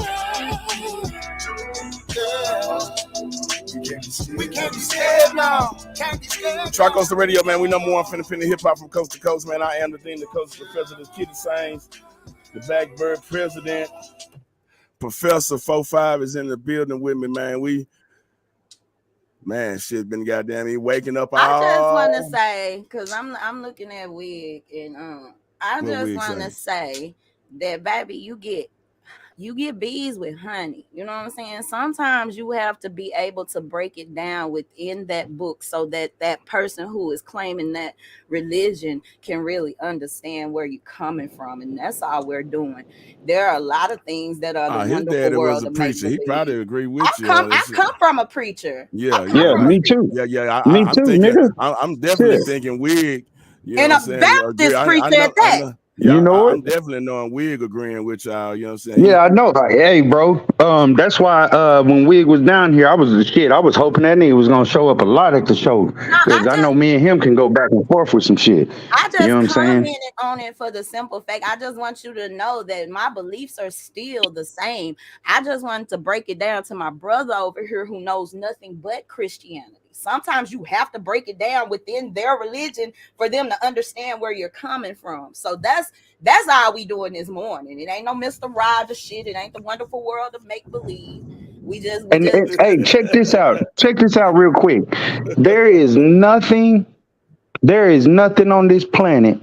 We can't be scared now. Can't be scared. Tracos the radio, man. We number one finna hip hop from coast to coast, man. I am the Dean of the Coast Professor. This Kiddy Sangs, the Blackbird President. Professor 45 is in the building with me, man. Shit been goddamn me waking up. I just want to say, cause I'm looking at Wig, and I just want to say that, baby, you get bees with honey. You know what I'm saying? Sometimes you have to be able to break it down within that book so that that person who is claiming that religion can really understand where you're coming from. And that's all we're doing. There are a lot of things that are the his wonderful daddy world was a of preacher. He probably agree with you. I come from a preacher. Yeah, me too. Yeah. Me too, thinking, nigga. I'm definitely thinking Wig. You know and what a I'm Baptist preacher at that. Yeah, you know I'm definitely knowing Wig agreeing with y'all. You know what I'm saying? Yeah, I know. Hey, bro. That's why when Wig was down here, I was hoping that nigga was gonna show up a lot at the show because I know me and him can go back and forth with some shit. I just you know what I'm saying? commented on it for the simple fact. I just want you to know that my beliefs are still the same. I just wanted to break it down to my brother over here who knows nothing but Christianity. Sometimes you have to break it down within their religion for them to understand where you're coming from. So that's all we doing this morning. It ain't no Mr. Rogers shit. It ain't the wonderful world of make believe. And hey, check this out. Check this out real quick. There is nothing on this planet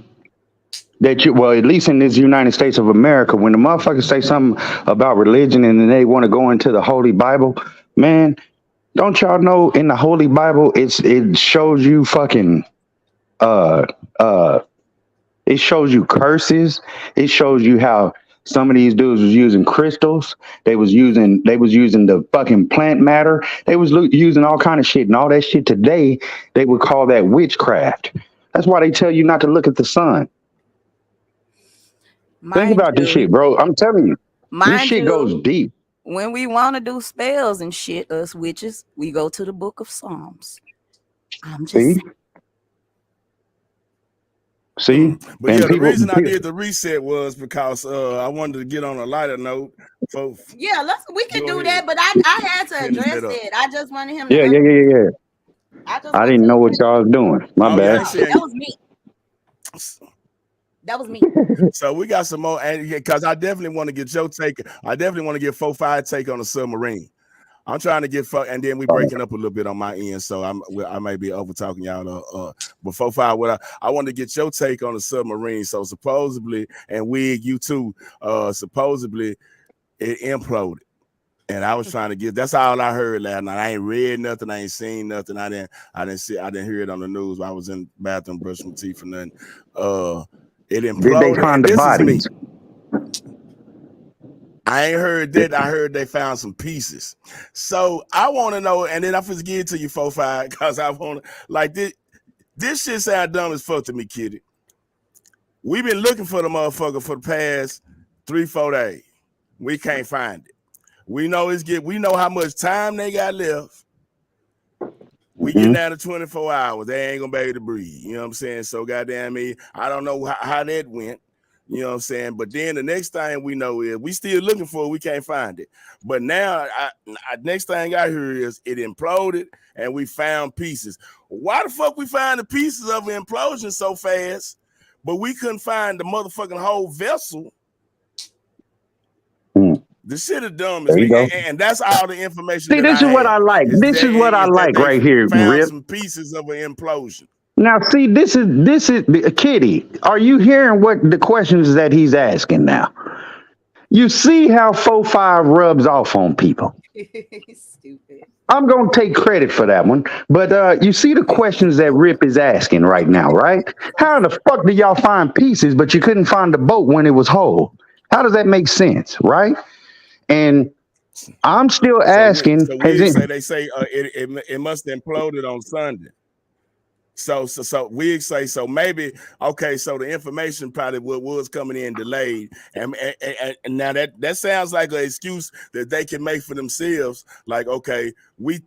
that at least in this United States of America, when the motherfuckers say something about religion and then they want to go into the Holy Bible, man, don't y'all know in the Holy Bible it shows you fucking it shows you curses. It shows you how some of these dudes was using crystals. They was using the fucking plant matter. They was using all kind of shit, and all that shit today they would call that witchcraft. That's why they tell you not to look at the sun. Think about this shit, bro. I'm telling you, this shit goes deep. When we want to do spells and shit, us witches, we go to the book of Psalms. I'm just saying. See? But yeah, the reason I did the reset was because I wanted to get on a lighter note. Yeah, we can do that, but I had to address it. I just wanted him to Yeah. I didn't know what y'all was doing. My bad. That was me. That was me. So we got some more, and because I definitely want to get your take. I definitely want to get 4-5 take on the submarine. I'm trying to get and then we breaking up a little bit on my end, so I may be over talking y'all. But 4-5, I want to get your take on the submarine. So supposedly, and Wig, you too, supposedly it imploded. And I was trying to get. That's all I heard last night. I ain't read nothing. I ain't seen nothing. I didn't hear it on the news. I was in the bathroom brushing my teeth and nothing. It imploded. Did they find the bodies? I ain't heard that. I heard they found some pieces. So I want to know, and then I'm gonna get it to you, 4-5, because I want to like this. This shit sound dumb as fuck to me, Kiddy. We've been looking for the motherfucker for the past 3-4 days. We can't find it. We know how much time they got left. We get down to 24 hours. They ain't gonna be able to breathe. You know what I'm saying? So goddamn me, I don't know how that went. You know what I'm saying? But then the next thing we know is we still looking for it. We can't find it. But now, next thing I hear is it imploded and we found pieces. Why the fuck we find the pieces of an implosion so fast, but we couldn't find the motherfucking whole vessel? The shit is dumb as and that's all the information. See, this is what I like. This is what I like right here, found Rip. some pieces of an implosion. Now, see, this is Kiddy. Are you hearing what the questions that he's asking now? You see how 4-5 rubs off on people. Stupid. I'm gonna take credit for that one, but you see the questions that Rip is asking right now, right? How the fuck do y'all find pieces, but you couldn't find the boat when it was whole? How does that make sense, right? And I'm still asking. They say it must have imploded on Sunday. So we say so maybe okay. So the information probably was coming in delayed, and now that sounds like an excuse that they can make for themselves. Like okay, we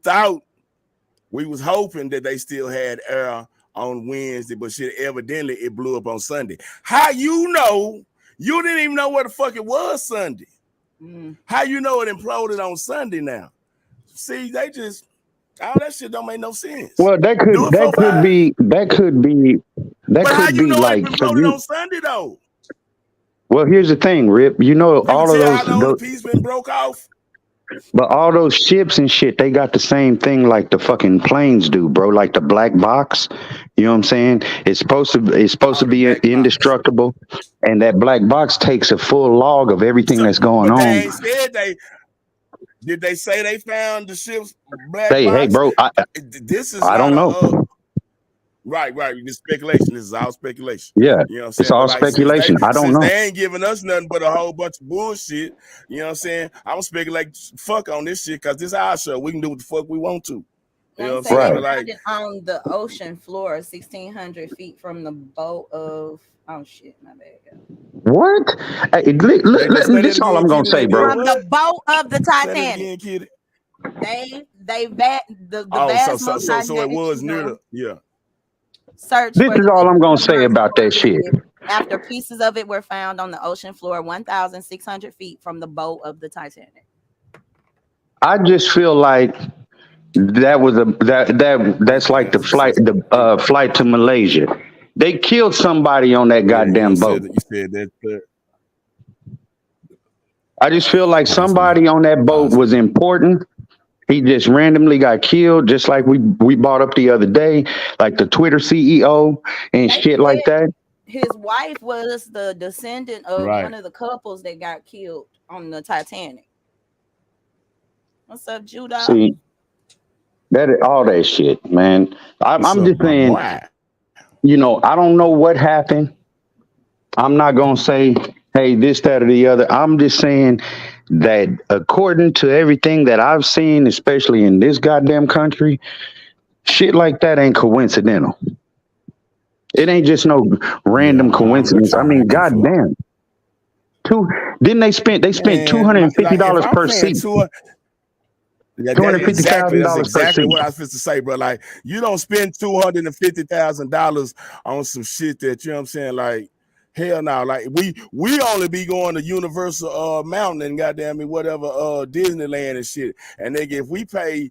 was hoping that they still had air on Wednesday, but shit, evidently it blew up on Sunday. How you know? You didn't even know what the fuck it was Sunday. How you know it imploded on Sunday now? See, they just all that shit don't make no sense. Well, that could be how you know like it imploded on Sunday though? Well, here's the thing, Rip. You know all of those piece been broke off. But all those ships and shit, they got the same thing like the fucking planes do, bro. Like the black box. You know what I'm saying? It's supposed to be indestructible, and that black box takes a full log of everything that's going on. They ain't said did they say they found the ship's black box? Hey, bro, this is I don't know. Right. This speculation. This is all speculation. Yeah, you know what I'm saying? It's all speculation. I don't know. They ain't giving us nothing but a whole bunch of bullshit. You know what I'm saying? I'm gonna speculate fuck on this shit because this is our show. We can do what the fuck we want to. You know what I'm saying? Like on the ocean floor, 1,600 feet from the boat of my bad. What? Hey, this is all I'm gonna say, bro. From the boat of the Titanic. They the vast most so it was near the search. This is all I'm gonna say about that shit. After pieces of it were found on the ocean floor, 1,600 feet from the boat of the Titanic. I just feel like that was that's like the flight to Malaysia. They killed somebody on that goddamn boat. You said that. I just feel like somebody on that boat was important. He just randomly got killed, just like we brought up the other day, like the Twitter CEO and shit like that. His wife was the descendant of one of the couples that got killed on the Titanic. What's up, Judah? See, all that shit, man. I'm just saying, you know, I don't know what happened. I'm not gonna say, hey, this, that, or the other. I'm just saying that according to everything that I've seen, especially in this goddamn country, shit like that ain't coincidental. It ain't just no random coincidence. I mean, goddamn. Didn't they spend $250 per seat? $250,000 That's exactly what I was supposed to say, bro. Like, you don't spend $250,000 on some shit that, you know what I'm saying, like, hell no. Like, we only be going to Universal Mountain and goddamn me, whatever, Disneyland and shit. And nigga, if we pay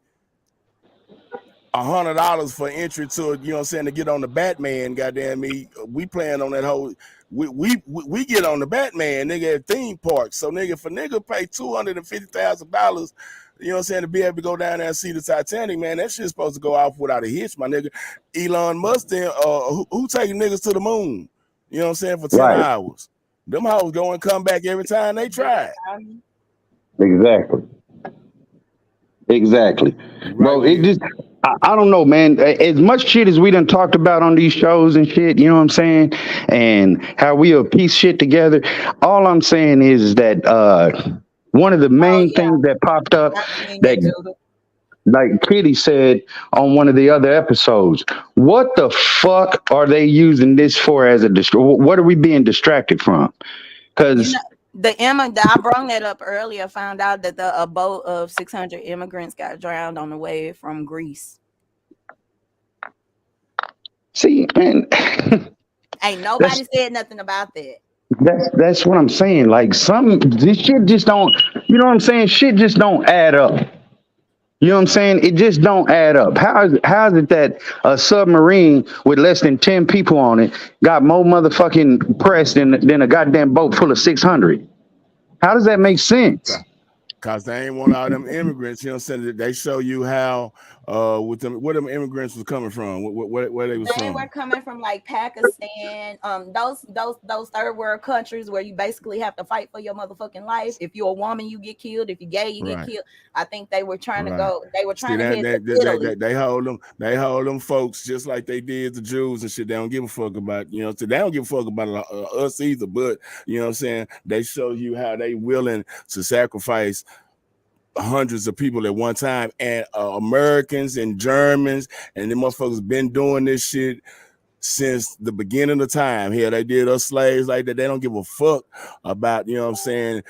$100 for entry to it, you know what I'm saying, to get on the Batman, goddamn me, we plan on that whole we get on the Batman, nigga, at theme parks. So nigga, if a nigga pay $250,000, you know what I'm saying, to be able to go down there and see the Titanic, man, that shit's supposed to go off without a hitch, my nigga. Elon Musk, who taking niggas to the moon? You know what I'm saying, for 10 hours. Them hoes go and come back every time they try. Exactly. Right, bro, it just, I don't know, man. As much shit as we done talked about on these shows and shit, you know what I'm saying? And how we a piece shit together. All I'm saying is that one of the main things that popped up that, like Kiddy said on one of the other episodes, what the fuck are they using this for as a what are we being distracted from? Because I brought that up earlier, found out that a boat of 600 immigrants got drowned on the way from Greece. See, man, ain't nobody said nothing about that. That's what I'm saying. Like this shit just don't, you know what I'm saying? Shit just don't add up. You know what I'm saying? It just don't add up. How is it that a submarine with less than 10 people on it got more motherfucking press than a goddamn boat full of 600? How does that make sense? Because they ain't want all them immigrants, you know what I'm saying? They show you how where them immigrants was coming from, where they was from. They were coming from like Pakistan, those third world countries where you basically have to fight for your motherfucking life. If you're a woman, you get killed. If you're gay, you get killed. I think they were trying to go. They were trying to head to Italy. They hold them folks just like they did the Jews and shit. They don't give a fuck about, you know, so they don't give a fuck about us either. But you know what I'm saying? They show you how they willing to sacrifice hundreds of people at one time, and Americans and Germans and them motherfuckers been doing this shit since the beginning of time. Here they did us slaves like that. They don't give a fuck about, you know what I'm saying,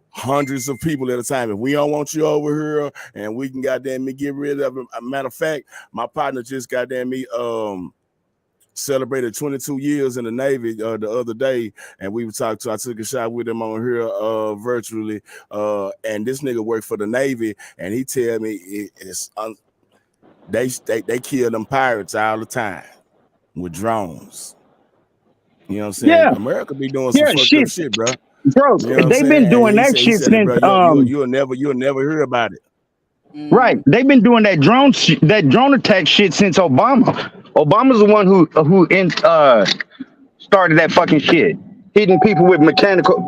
hundreds of people at a time. If we don't want you over here and we can goddamn me get rid of it. A matter of fact, my partner just goddamn me celebrated 22 years in the Navy the other day, and we were talking to. I took a shot with him on here virtually, and this nigga worked for the Navy, and he tell me they kill them pirates all the time with drones. You know what I'm saying? Yeah. America be doing some fucked up shit, bro. Bro, you know they've been doing that shit since you'll never hear about it. Right, they've been doing that drone attack shit since Obama. Obama's the one who started that fucking shit, hitting people with mechanical.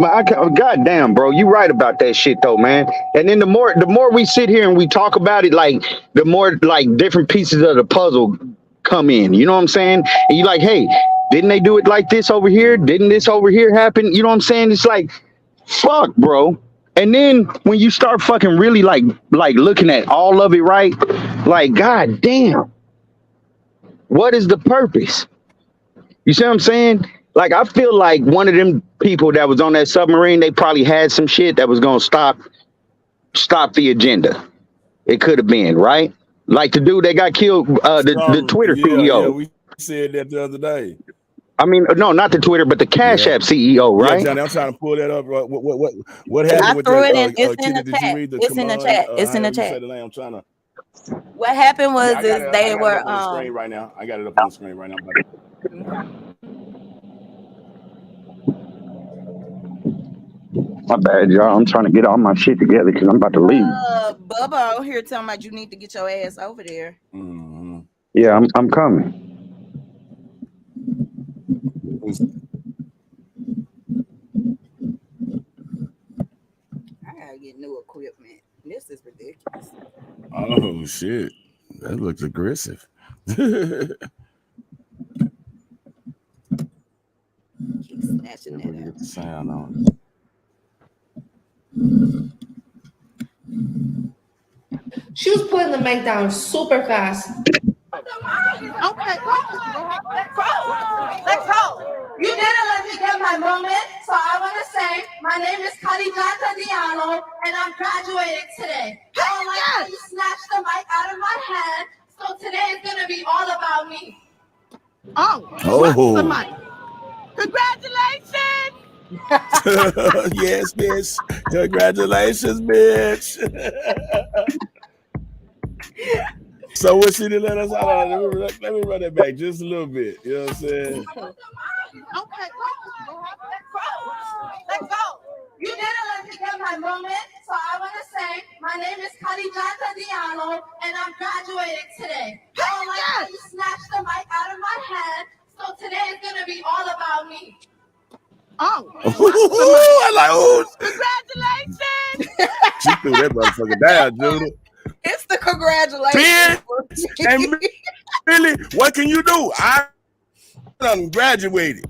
Goddamn, bro, you right about that shit though, man. And then the more we sit here and we talk about it, like the more like different pieces of the puzzle come in. You know what I'm saying? And you like, hey, didn't they do it like this over here? Didn't this over here happen? You know what I'm saying? It's like, fuck, bro. And then when you start fucking really like looking at all of it, right? Like, god damn, what is the purpose? You see what I'm saying? Like, I feel like one of them people that was on that submarine, they probably had some shit that was gonna stop the agenda. It could have been, right? Like the dude that got killed, the Twitter CEO. Yeah, we said that the other day. I mean, no, not the Twitter, but the Cash App CEO, right? Yeah, Johnny, I'm trying to pull that up. What happened I with threw that? it in. It's in the chat. It's in the chat. It's in the chat. I'm trying to. What happened was they were on the screen right now. I got it up on the screen right now. My bad, y'all. I'm trying to get all my shit together because I'm about to leave. Bubba out here telling me you need to get your ass over there. Mm-hmm. Yeah, I'm coming. I gotta get new equipment. This is ridiculous. Oh shit, that looks aggressive. Keep snatching that Get the sound on. She was putting the mic down super fast. Okay. Let's go. You didn't let me get my moment, so I want to say my name is Kiddy Sangs and I'm graduating today. I don't like how you snatched the mic out of my hand, so today is gonna be all about me. Oh. The mic. Congratulations! Yes, bitch. Congratulations, bitch. So what she did let us out of? Let me run that back just a little bit. You know what I'm saying? Okay. Let's go. You didn't let me get my moment, so I want to say my name is Kiddy Sangs, and I'm graduating today. I don't like how you snatched the mic out of my hand, so today is going to be all about me. Oh, I like, oh, congratulations! She threw that motherfucker down, Judah. It's the congratulations. And really, what can you do? I done graduated.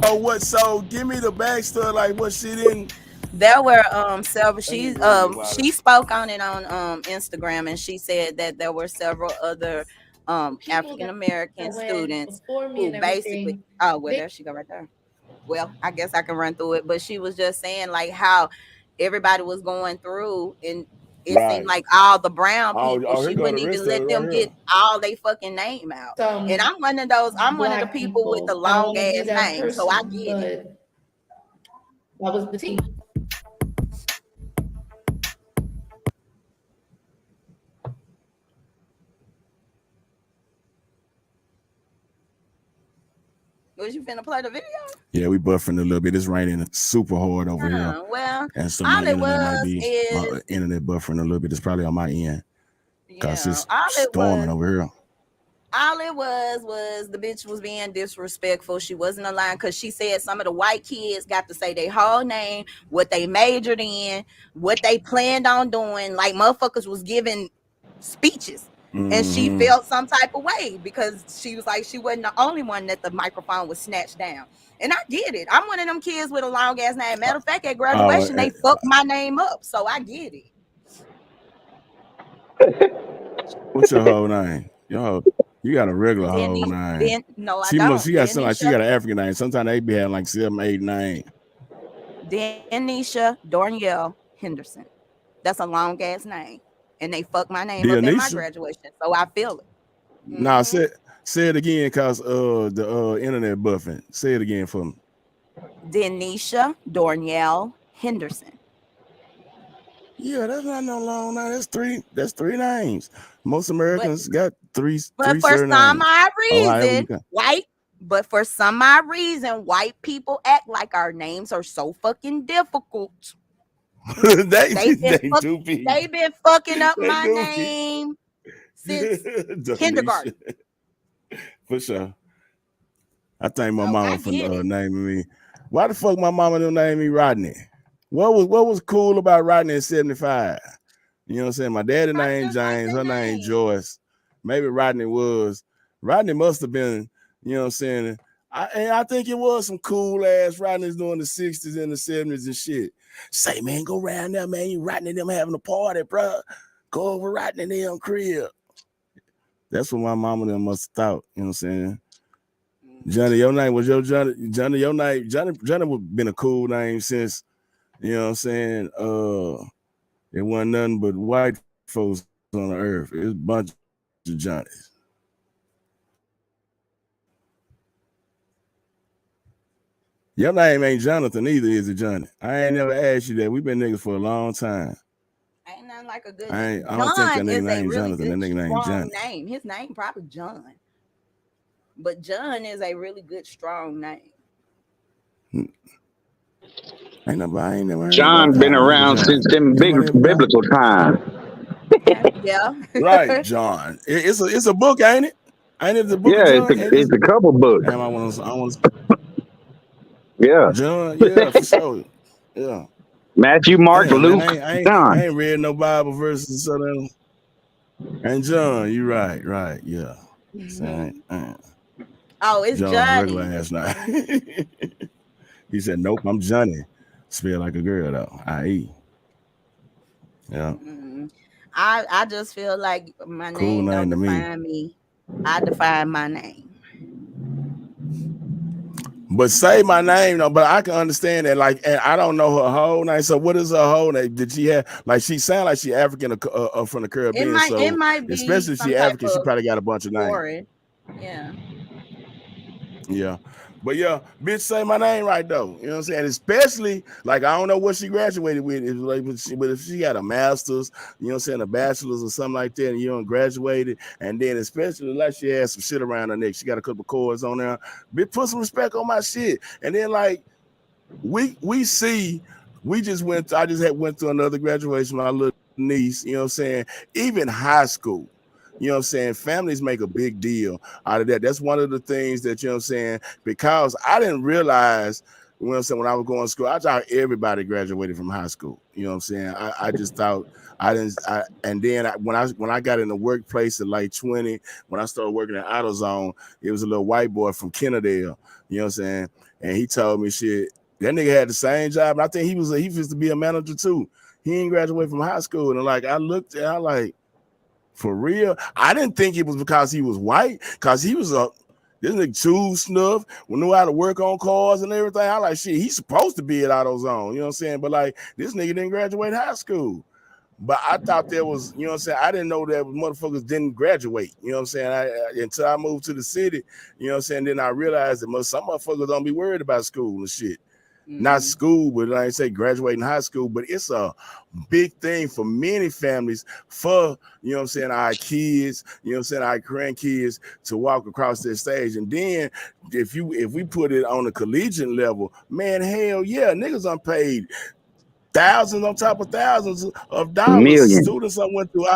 Oh, what? So give me the backstory, like what she didn't. There were several. She spoke on it on Instagram, and she said that there were several other African American students who basically. Oh, well, there she go right there. Well, I guess I can run through it, but she was just saying like how everybody was going through, and it seemed like all the brown people, she wouldn't even let them get all they fucking name out. And I'm one of those. I'm one of the people with the long ass name, so I get it. That was the team. Was you finna play the video? Yeah, we buffering a little bit. It's raining super hard over here. Well, and so my internet might be my internet buffering a little bit. It's probably on my end because it's storming over here. All it was the bitch was being disrespectful. She wasn't aligned because she said some of the white kids got to say their whole name, what they majored in, what they planned on doing. Like motherfuckers was giving speeches. And she felt some type of way because she was like, she wasn't the only one that the microphone was snatched down. And I get it. I'm one of them kids with a long ass name. Matter of fact, at graduation, they fucked my name up. So I get it. What's your whole name? You got a regular whole name. No, I don't. She got something like she got an African name. Sometimes they be having like 7, 8, 9. Denisha Dornielle Henderson. That's a long ass name. And they fucked my name up at my graduation. So I feel it. Nah, say it again because the internet buffing. Say it again for me. Denisha Dornielle Henderson. Yeah, that's not no long name. That's three names. Most Americans got three. But for some odd reason, for some odd reason, white people act like our names are so fucking difficult. They've been fucking up my name since kindergarten. For sure. I think my mama for naming me. Why the fuck my mama didn't name me Rodney? What was cool about Rodney in 75? You know what I'm saying? My daddy named James, her name Joyce. Maybe Rodney must have been, you know what I'm saying? I think it was some cool ass Rodneys during the 60s and the 70s and shit. Say, man, go around there, man. You Rodney them having a party, bro. Go over Rodney them crib. That's what my mama them must have thought. You know what I'm saying? Johnny, your name was your Johnny. Johnny, your name, Johnny would been a cool name since, you know what I'm saying? It wasn't nothing but white folks on the earth. It was a bunch of Johnnies. Your name ain't Jonathan either, is it, Johnny? I ain't never asked you that. We've been niggas for a long time. Ain't nothing like a good name. I don't think that nigga named Jonathan. That nigga named Johnny. Name. His name probably John. But John is a really good, strong name. I ain't never heard John been around since them biblical times. Yeah. Right, John. It's a book, ain't it? Ain't it the book? Yeah, of John? it's a couple books. Damn, I want to. Yeah. John, yeah, for sure. Yeah. Matthew, Mark, Luke, John. I ain't read no Bible verses. So then, and John, you right, yeah. Oh, it's Johnny. Last night. He said, "Nope, I'm Johnny." Spelled like a girl though. I.E. Yeah. I just feel like my name don't define me. I define my name. But say my name though. But I can understand that. Like, and I don't know her whole name. So what is her whole name? Did she have like she sound like she African from the Caribbean? It might be, especially if she African. She probably got a bunch of names. Yeah. Yeah. But yeah, bitch, say my name right though. You know what I'm saying? Especially like I don't know what she graduated with. But if she got a master's, you know what I'm saying, a bachelor's or something like that, and you don't graduated, and then especially like she has some shit around her neck, she got a couple chords on there. Bitch, put some respect on my shit. And then like we just went. I just went to another graduation. My little niece, you know what I'm saying? Even high school. You know what I'm saying? Families make a big deal out of that. That's one of the things that, you know what I'm saying, because I didn't realize, you know what I'm saying, when I was going to school, I thought everybody graduated from high school. You know what I'm saying? I just thought and then when I got in the workplace at like 20, when I started working at AutoZone, it was a little white boy from Kennedale, you know what I'm saying? And he told me shit. That nigga had the same job. And I think he used to be a manager too. He ain't graduated from high school. And like I looked at, I like, for real? I didn't think it was because he was white, because he was this nigga chew snuff, knew how to work on cars and everything. I like, shit, he's supposed to be at AutoZone, you know what I'm saying? But like, this nigga didn't graduate high school. But I thought there was, you know what I'm saying? I didn't know that motherfuckers didn't graduate, you know what I'm saying? Until I moved to the city, you know what I'm saying? Then I realized that some motherfuckers don't be worried about school and shit. Not school, but I ain't say graduating high school, but it's a big thing for many families for, you know what I'm saying, our kids, you know what I'm saying, our grandkids to walk across this stage. And then if we put it on a collegiate level, man, hell yeah, niggas unpaid thousands on top of thousands of dollars. Millions. Students went through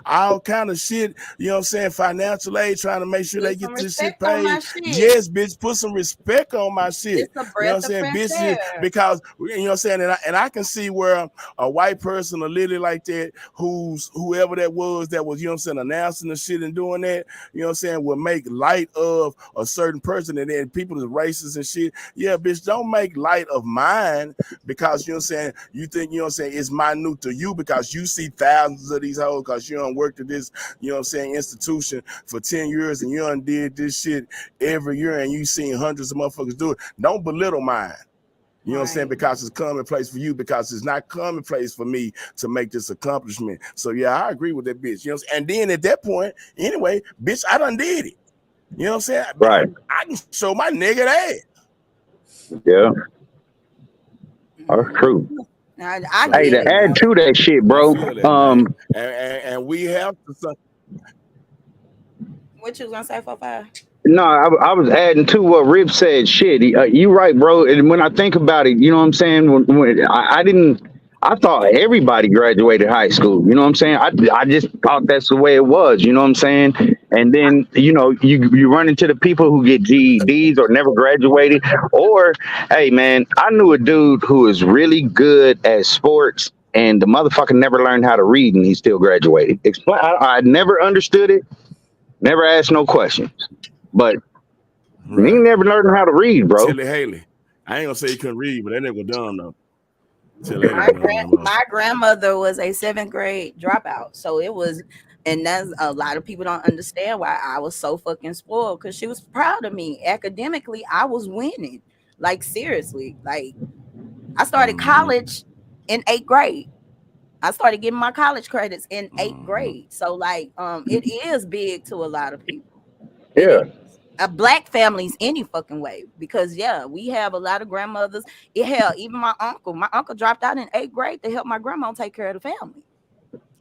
all kind of shit, you know what I'm saying, financial aid, trying to make sure they get this shit paid. Yes, bitch, put some respect on my shit. It's a You know what I'm breath of saying, fresh bitch, air. because you know what I'm saying, and I can see where a white person, a lady like that, whoever that was, you know what I'm saying, announcing the shit and doing that, you know what I'm saying, will make light of a certain person, and then people is racist and shit. Yeah, bitch, don't make light of mine because, you know what I'm saying, you think, you know what I'm saying, it's minute to you because you see thousands of these hoes because you done worked at this, you know what I'm saying, institution for 10 years and you done did this shit every year and you seen hundreds of motherfuckers do it. Don't belittle mine. You know what I'm saying? Because it's commonplace for you, because it's not commonplace for me to make this accomplishment. So yeah, I agree with that bitch. You know what I'm saying? And then at that point, anyway, bitch, I done did it. You know what I'm saying? Right. I can show my nigga ass. Yeah. That's true. I Hey, get to it. add to that shit, bro. I feel that, man. And we have to. What you was gonna say, 45? No, I was adding to what Rip said. Shit, you right, bro. And when I think about it, you know what I'm saying? When I didn't, I thought everybody graduated high school. You know what I'm saying? I just thought that's the way it was. You know what I'm saying? And then you run into the people who get GEDs or never graduated. Or, hey man, I knew a dude who was really good at sports, and the motherfucker never learned how to read, and he still graduated. Explain. I never understood it. Never asked no questions. But he never learned how to read, bro. Tilly Haley. I ain't gonna say he couldn't read, but that nigga dumb though. Tilly Haley dumb. My grandmother was a 7th grade dropout, so it was, and that's a lot of people don't understand why I was so fucking spoiled, because she was proud of me. Academically, I was winning. Like seriously, like I started college in 8th grade. I started getting my college credits in 8th grade. So like it is big to a lot of people. Yeah. Black families any fucking way, because yeah, we have a lot of grandmothers. Hell, even my uncle dropped out in 8th grade to help my grandma take care of the family.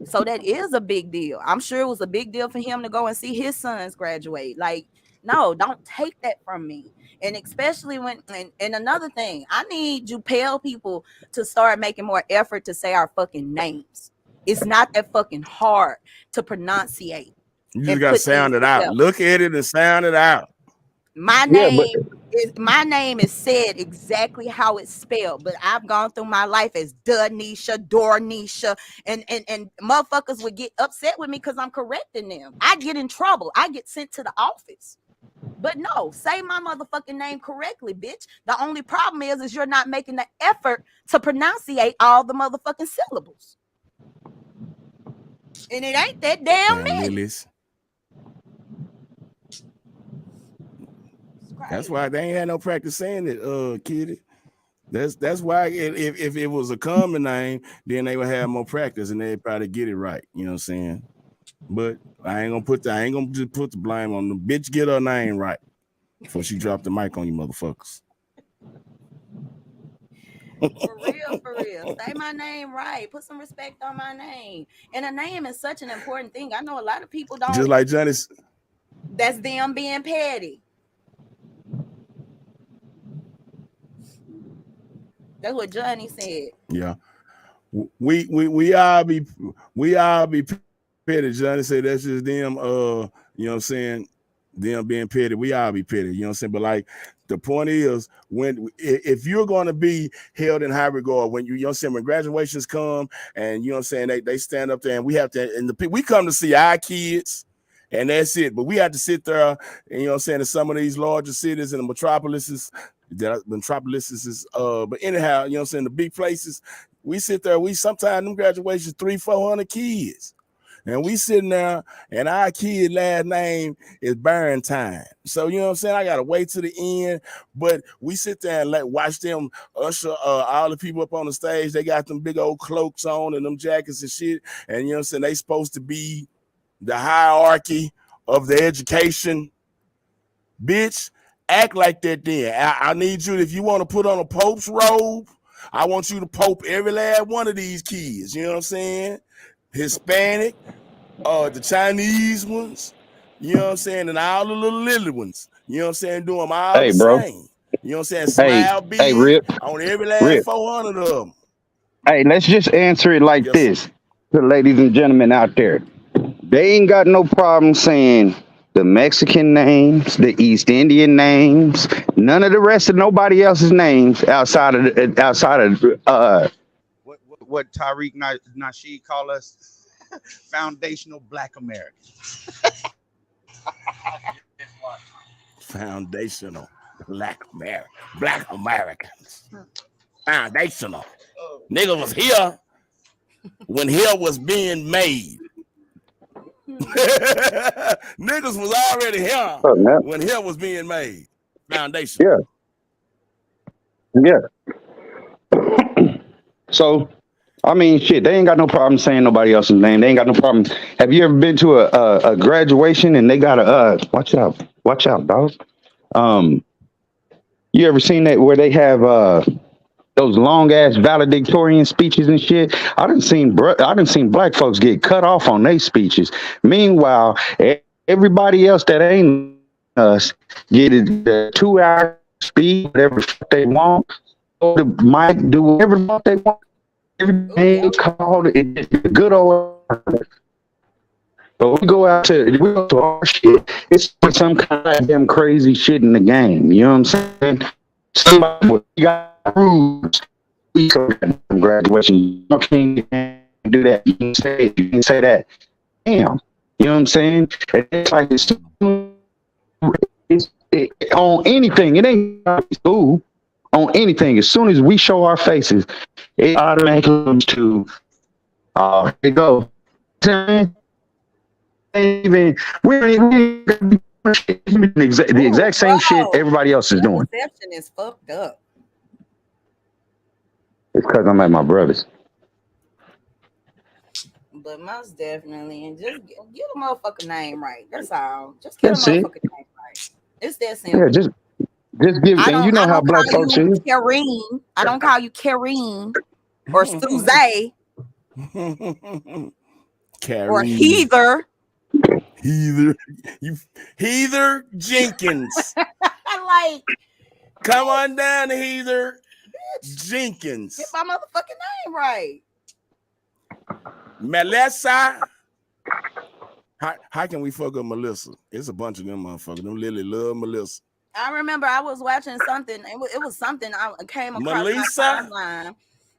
So that is a big deal. I'm sure it was a big deal for him to go and see his sons graduate. Like, no, don't take that from me. And especially when, and another thing, I need you pale people to start making more effort to say our fucking names. It's not that fucking hard to pronunciate. You just gotta sound it out. Look at it and sound it out. My name is said exactly how it's spelled, but I've gone through my life as Danisha, Dornisha, and motherfuckers would get upset with me because I'm correcting them. I get in trouble. I get sent to the office. But no, say my motherfucking name correctly, bitch. The only problem is you're not making the effort to pronunciate all the motherfucking syllables. And it ain't that damn many. That's why they ain't had no practice saying it, Kiddy. That's why if it was a common name, then they would have more practice and they'd probably get it right. You know what I'm saying? But I ain't gonna just put the blame on the bitch. Get her name right. before she dropped the mic on you motherfuckers. For real. Say my name right. Put some respect on my name. And a name is such an important thing. I know a lot of people don't. Just like Johnny's. That's them being petty. That's what Johnny said. Yeah. We all be petty. Johnny said that's just them, you know what I'm saying? Them being petty. We all be petty, you know what I'm saying? But like the point is, if you're going to be held in high regard, when you know what I'm saying, when graduations come and you know what I'm saying, they stand up there and we have to, and we come to see our kids and that's it. But we have to sit there and you know what I'm saying, in some of these larger cities and the metropolises, but anyhow, you know what I'm saying, the big places, we sit there, sometimes them graduations 300-400 kids. And we sitting there, and our kid last name is Barrentine. So, you know what I'm saying? I got to wait to the end. But we sit there and watch them usher all the people up on the stage. They got them big old cloaks on and them jackets and shit. And, you know what I'm saying? They supposed to be the hierarchy of the education. Bitch, act like that then. I need you, if you want to put on a Pope's robe, I want you to Pope every last one of these kids. You know what I'm saying? Hispanic, the Chinese ones, you know what I'm saying, and all the little ones, you know what I'm saying, do them all the same. You know what I'm saying? Smile big Rip, on every last 400 of them. Hey, let's just answer it like this, to ladies and gentlemen out there. They ain't got no problem saying the Mexican names, the East Indian names, none of the rest of nobody else's names outside of what Tariq Nasheed call us, foundational Black Americans. Foundational Black Americans. Foundational. Nigga was here when here was being made. Niggas was already here when here was being made. Foundation. Yeah. So, I mean, shit, they ain't got no problem saying nobody else's name. They ain't got no problem. Have you ever been to a graduation and they got a watch out, dog. You ever seen that where they have those long ass valedictorian speeches and shit? I done seen black folks get cut off on their speeches. Meanwhile, everybody else that ain't us get the 2-hour speech, whatever they want. Go to mic, do whatever they want. Everything called it good old. But we go to our shit. It's some kind of damn crazy shit in the game. You know what I'm saying? Somebody got rules. We got graduation. You can't do that. You can say that. Damn. You know what I'm saying? It's like on anything. It ain't school. On anything. As soon as we show our faces, it automatically comes to here you go. Even the exact same shit everybody else is doing. Perception is fucked up. It's because I'm at my brother's. But most definitely, and just get a motherfucking name right. That's all. Just get a motherfucking name right. It's that simple. Yeah, just give. And you know how black folks is. Kareen. I don't call you Kareen or Suze or Heather. Heather Jenkins. Like, come on down, Heather Jenkins. Get my motherfucking name right. Melissa. How can we fuck up Melissa? It's a bunch of them motherfuckers. Them Lily love Melissa. I remember I was watching something. It was something I came across Melissa? my timeline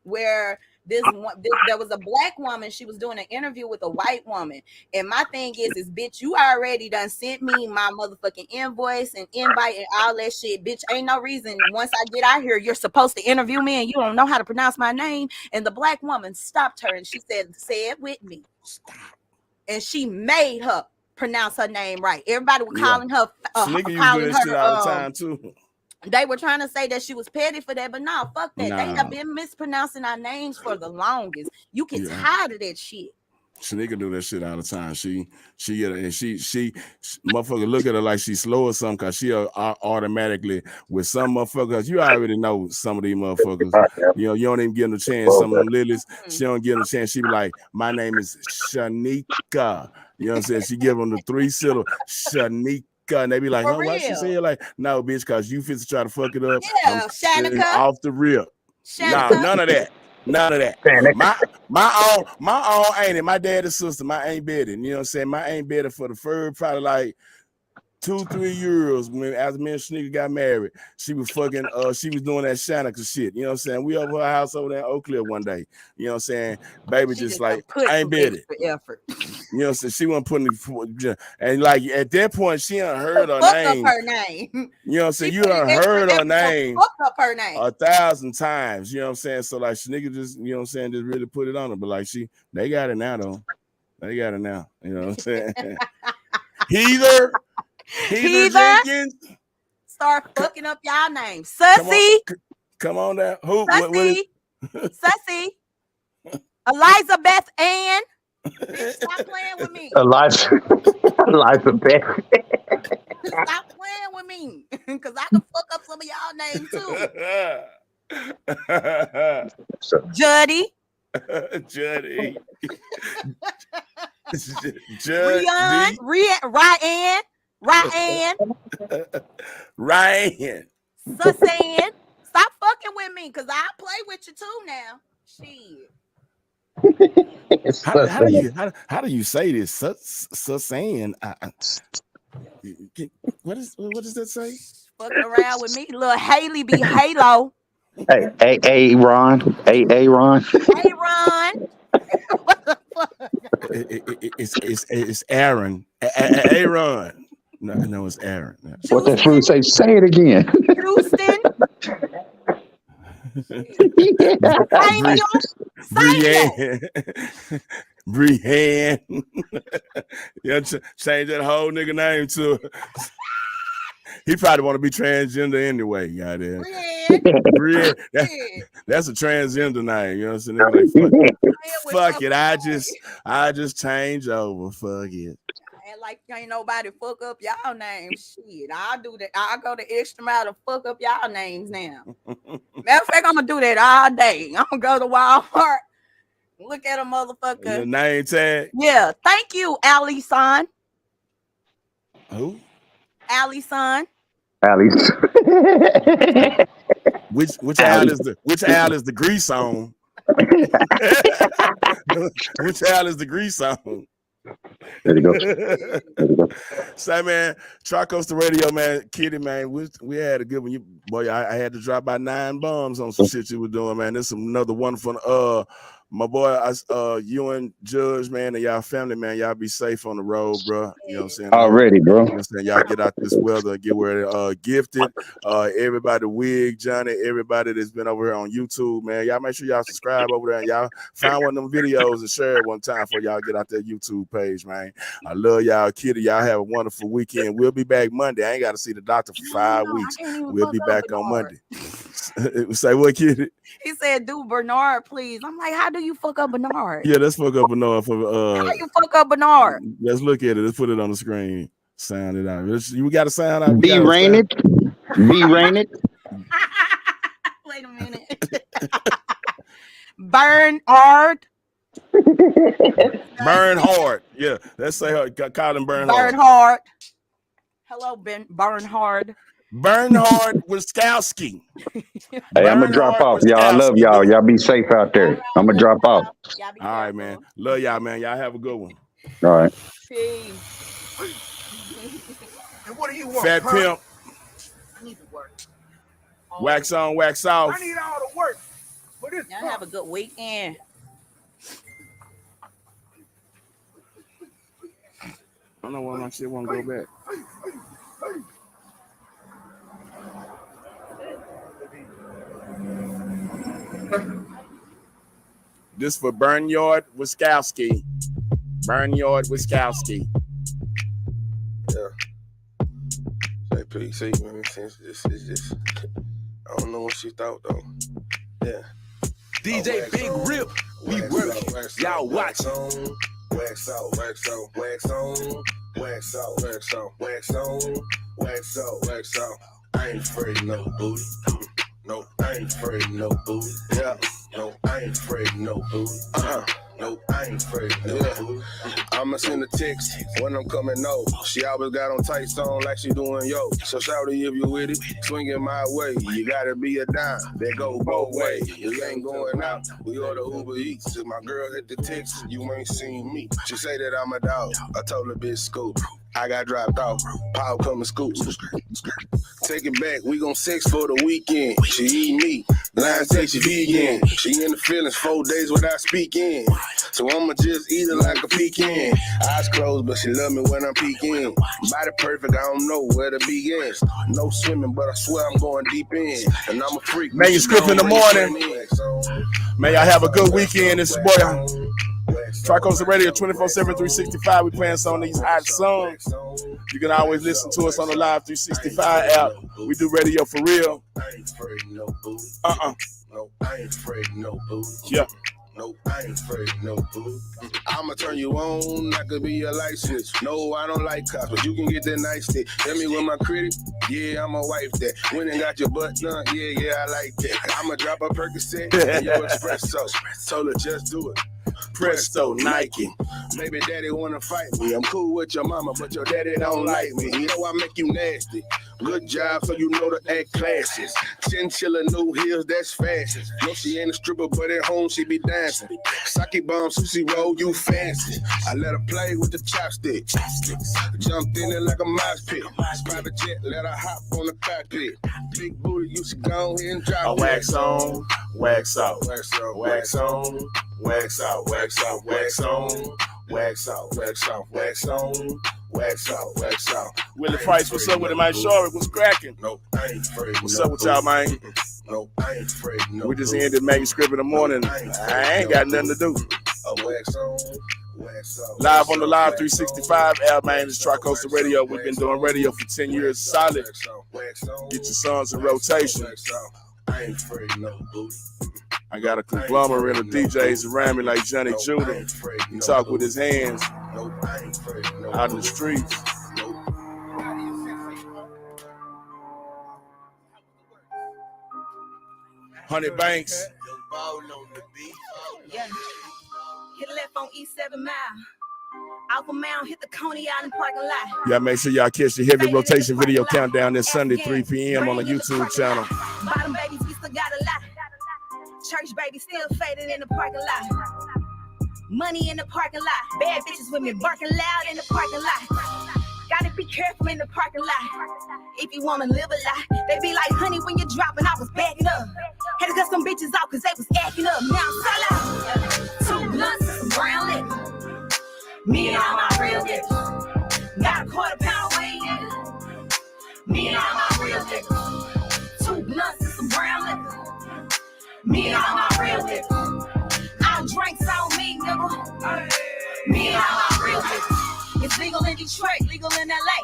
where there was a black woman. She was doing an interview with a white woman. And my thing is bitch, you already done sent me my motherfucking invoice and invite and all that shit. Bitch, ain't no reason once I get out here, you're supposed to interview me and you don't know how to pronounce my name. And the black woman stopped her and she said, say it with me. Stop. And she made her pronounce her name right. Everybody was calling her calling her all the time too. They were trying to say that she was petty for that, but no, fuck that. They have been mispronouncing our names for the longest. You get tired of that shit. Shanika do that shit all the time. She get her, and she motherfucker look at her like she's slow or something, cause she automatically with some motherfuckers. You already know some of these motherfuckers. You know, you don't even give them a chance. Some of them lilies, she don't give them a chance. She be like, "My name is Shanika." You know what I'm saying? She give them the 3 syllable Shanika. And they be like, "Oh, why she say it like no, bitch? Cause you fit to try to fuck it up." Yeah, I'm off the rip. Shanika. Nah, none of that. None of that. My own ain't it. My daddy's sister, my Aunt Betty. You know what I'm saying? My Aunt Betty for the first probably like 2-3 years when after me and Shanika got married, she was fucking she was doing that Shanika shit. You know what I'm saying? We over her house over there in Oak Cliff one day. You know what I'm saying? Baby She just like put Aunt Betty. Effort. You know what I'm saying? She wasn't putting and like at that point she done heard her fuck name. Up her name. You know what I'm saying? You done heard her name. Fuck up her name 1,000 times. You know what I'm saying? So like Shanika just, you know what I'm saying, just really put it on her. But like they got it now though. They got it now. You know what I'm saying? Heather Jenkins. Start fucking up y'all names. Sussy. Come on now. Who? Sussy. Sussy. Elizabeth Ann. Bitch, stop playing with me. Elizabeth. Stop playing with me. Because I can fuck up some of y'all names too. Juddy. Juddy. Ryan. Susan. Stop fucking with me because I play with you too now. Shit. How do you say this? Susan. What does that say? Fucking around with me, little Haley be Halo. Hey, Ron. Hey, Ron. Hey, Ron. What the fuck? It's Aaron. Aaron. No, it's Aaron. What that fool say? Say it again. Houston. Brienne. Yeah, change that whole nigga name to. He probably want to be transgender anyway. Goddamn. Brienne. That's a transgender name. You know what I'm saying? Like, fuck it. I just change over. Fuck it. And like ain't nobody fuck up y'all names. Shit, I'll do that. I'll go the extra mile to fuck up y'all names now. Matter of fact, I'm gonna do that all day. I'm gonna go to Walmart, look at a motherfucker. The name tag. Yeah, thank you, Allison. Who? Allison. Which Al is the grease on? Which Al is the grease on? There you go. Say, man, Tri-Coastal Radio, man, Kiddy, man, we had a good one. Boy, I had to drop by 9 bombs on some shit you were doing, man. This is another wonderful. My boy, you and Judge, man, and y'all family, man, y'all be safe on the road, bro. You know what I'm saying? Already, bro. You know what I'm saying? Y'all get out this weather, get where gifted. Everybody, Wig, Johnny, everybody that's been over here on YouTube, man. Y'all make sure y'all subscribe over there and y'all find one of them videos and share it one time before y'all get out that YouTube page, man. I love y'all, Kiddy. Y'all have a wonderful weekend. We'll be back Monday. I ain't got to see the doctor for 5 weeks. We'll be back on Monday. Say what, Kiddy? He said, "Do Bernard, please." I'm like, "How do you fuck up Bernard?" Yeah, let's fuck up Bernard. How you fuck up Bernard? Let's look at it. Let's put it on the screen. Sound it out. We got to sound out. Be rained. Be rained. Wait a minute. Bernard. Bernhard. Yeah, let's say her. Call him Bernhard. Bernhard. Hello, Bernhard. Bernhard Wiskowski. Hey, I'm gonna drop off, y'all. I love y'all. Y'all be safe out there. Right, I'm gonna drop off. All right, man. Love y'all, man. Y'all have a good one. All right. Peace. And what do you want? Fat Pimp. I need to work. Wax on, wax off. I need all the work. Y'all have a good weekend. I don't know why my shit won't go back. This for Bernhard Wiskowski. Bernhard Wiskowski. Yeah. Say PC, man. It's just I don't know what she thought though. Yeah. DJ Big Rip, we working. Y'all watching. wax out, wax out, wax on, wax out, wax out, wax on, wax out, wax out. I ain't afraid of no booty. No, I ain't afraid of no booty. Yeah. No, I ain't afraid of no booty. No, I ain't afraid of no booty. I'ma send a text when I'm coming over. She always got on tights on like she doing yo. So shawty, if you with it, swing it my way. You gotta be a dime, that go both ways. You ain't going out, we order Uber Eats. If my girl hit the text, you ain't seen me. She say that I'm a dog. I told her bitch scoop. I got dropped off. Power come and scoop. Take it back, we gon' sex for the weekend. She eat meat, line say she vegan. She in the feelings 4 days without speaking. So I'ma just eat her like a pecan. Eyes closed, but she love me when I'm peeking. Body perfect, I don't know where to begin. No swimming, but I swear I'm going deep in. And I'm a freak. Manuscript in the morning. May y'all have a good weekend. It's your boy Tri-Coastal Radio 24/7, 365. We playing some of these hot songs. You can always listen to us on the Live 365 app. We do radio for real. No, I ain't afraid of no booty. Yeah. No, I ain't afraid of no booty. I'ma turn you on, I could be your light switch. No, I don't like cops, but you can get that nice stick. Tell me with my critic, yeah, I'ma wife that. Went and got your butt done, yeah, I like that. I'ma drop a Percocet and your espresso. Told her just do it. Presto, Nike. Baby daddy wanna fight me. I'm cool with your mama, but your daddy don't like me. You know I make you nasty. Good job, so you know to act classes. Chinchilla, new heels, that's fashion. No, she ain't a stripper, but at home she be dancing. Sake bomb, sushi roll, you fancy. I let her play with the chopsticks. Jumped in it like a mouse pit. Private jet, let her hop on the cockpit. Big booty, you should go ahead and drop it. Wax on, wax out, wax out, wax on, wax out, wax out, wax on, wax out, wax out, wax on, wax out, wax out. Willie Price, what's up with it, man? Shorty, what's cracking? No, I ain't afraid. What's up with y'all, man? No, I ain't afraid. No, we just ended Manuscript in the morning. I ain't got nothing to do. Wax on, wax out. Live on the Live 365 app, man. It's Tri-Coastal Radio. We've been doing radio for 10 years solid. Get your songs in rotation. I ain't afraid of no booty. I got a conglomerate of DJs around me like Johnny Jr. He talk with his hands out in the streets. Honey Banks. Yeah. Hit left on East 7 Mile. Alpha Mound, hit the Coney Island parking lot. Yeah, make sure y'all catch the heavy rotation video countdown this Sunday, 3 p.m. on the YouTube channel. Bottom babies, we still got a lot. Church baby still faded in the parking lot. Money in the parking lot. Bad bitches with me barking loud in the parking lot. Gotta be careful in the parking lot. If you wanna live a lie, they be like, honey, when you're dropping, I was backing up. Had to cut some bitches out cause they was acting up. Now I'm sell out. 2 blunts and some brown liquor. Me and all my real niggas. Got a £1/4 weight. Me and all my real niggas. 2 blunts and some brown liquor. Me and all my real niggas. All drinks on me, nigga. Me and all my real niggas. It's legal in Detroit, legal in LA.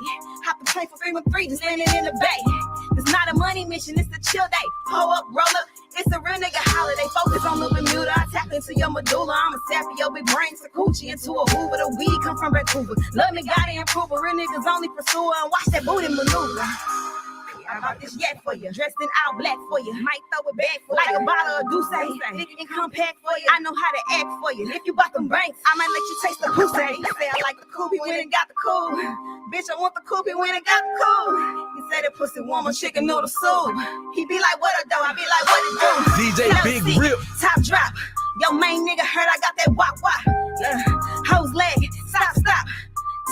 Hop the plane for Freeman 3, just landing in the bay. It's not a money mission, it's a chill day. Pull up, roll up, it's a real nigga holiday. Focus on the Bermuda, I tap into your medulla. I'm a sap your big brain, Sakuchi into a Hoover. The weed come from Vancouver. Love me, gotta improve her. Real niggas only pursue her and watch that booty maneuver. I bought this yak for you, dressed in all black for you. Might throw it back for like a bottle of Douce. Think it can come pack for you. I know how to act for you. If you bought them banks, I might let you taste the pussy. He say I like the coupe, he went and got the cool. Bitch, I want the coupe, he went and got the cool. He said that pussy warm on chicken noodle soup. He be like, what a dough? I be like, what it do? DJ Big Rip. Top drop. Yo, main nigga heard I got that wop. Hose leg, stop.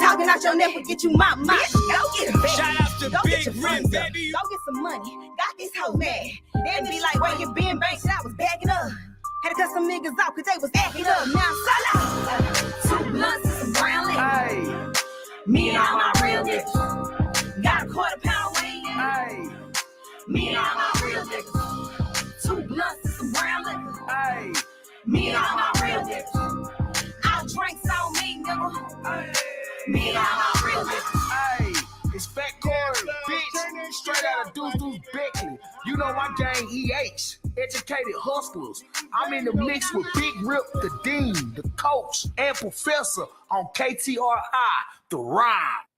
Talking out your neck will get you my. Go get it, baby. Shout out to Go Big get your Rim, funds up. baby. Go get some money. Got this hoe mad. Then be like, where you been, bank? I was backing up. Had to cut some niggas out cause they was acting up. Now I'm sell out. 2 blunts and some brown liquor. Hey. Me and all my real niggas. Got a £1/4 weight. Hey. Me and all my real niggas. 2 blunts and some brown liquor. Hey. Me and all my real niggas. All drinks on me, nigga. Hey. Me and all my real niggas. Hey. It's Fat Corey, bitch. Straight out of Deuce Beckley. You know my gang, EH. educated hustlers. I'm in the mix with Big Rip, the Dean, the coach, and Professor on KTRI, The Rhyme.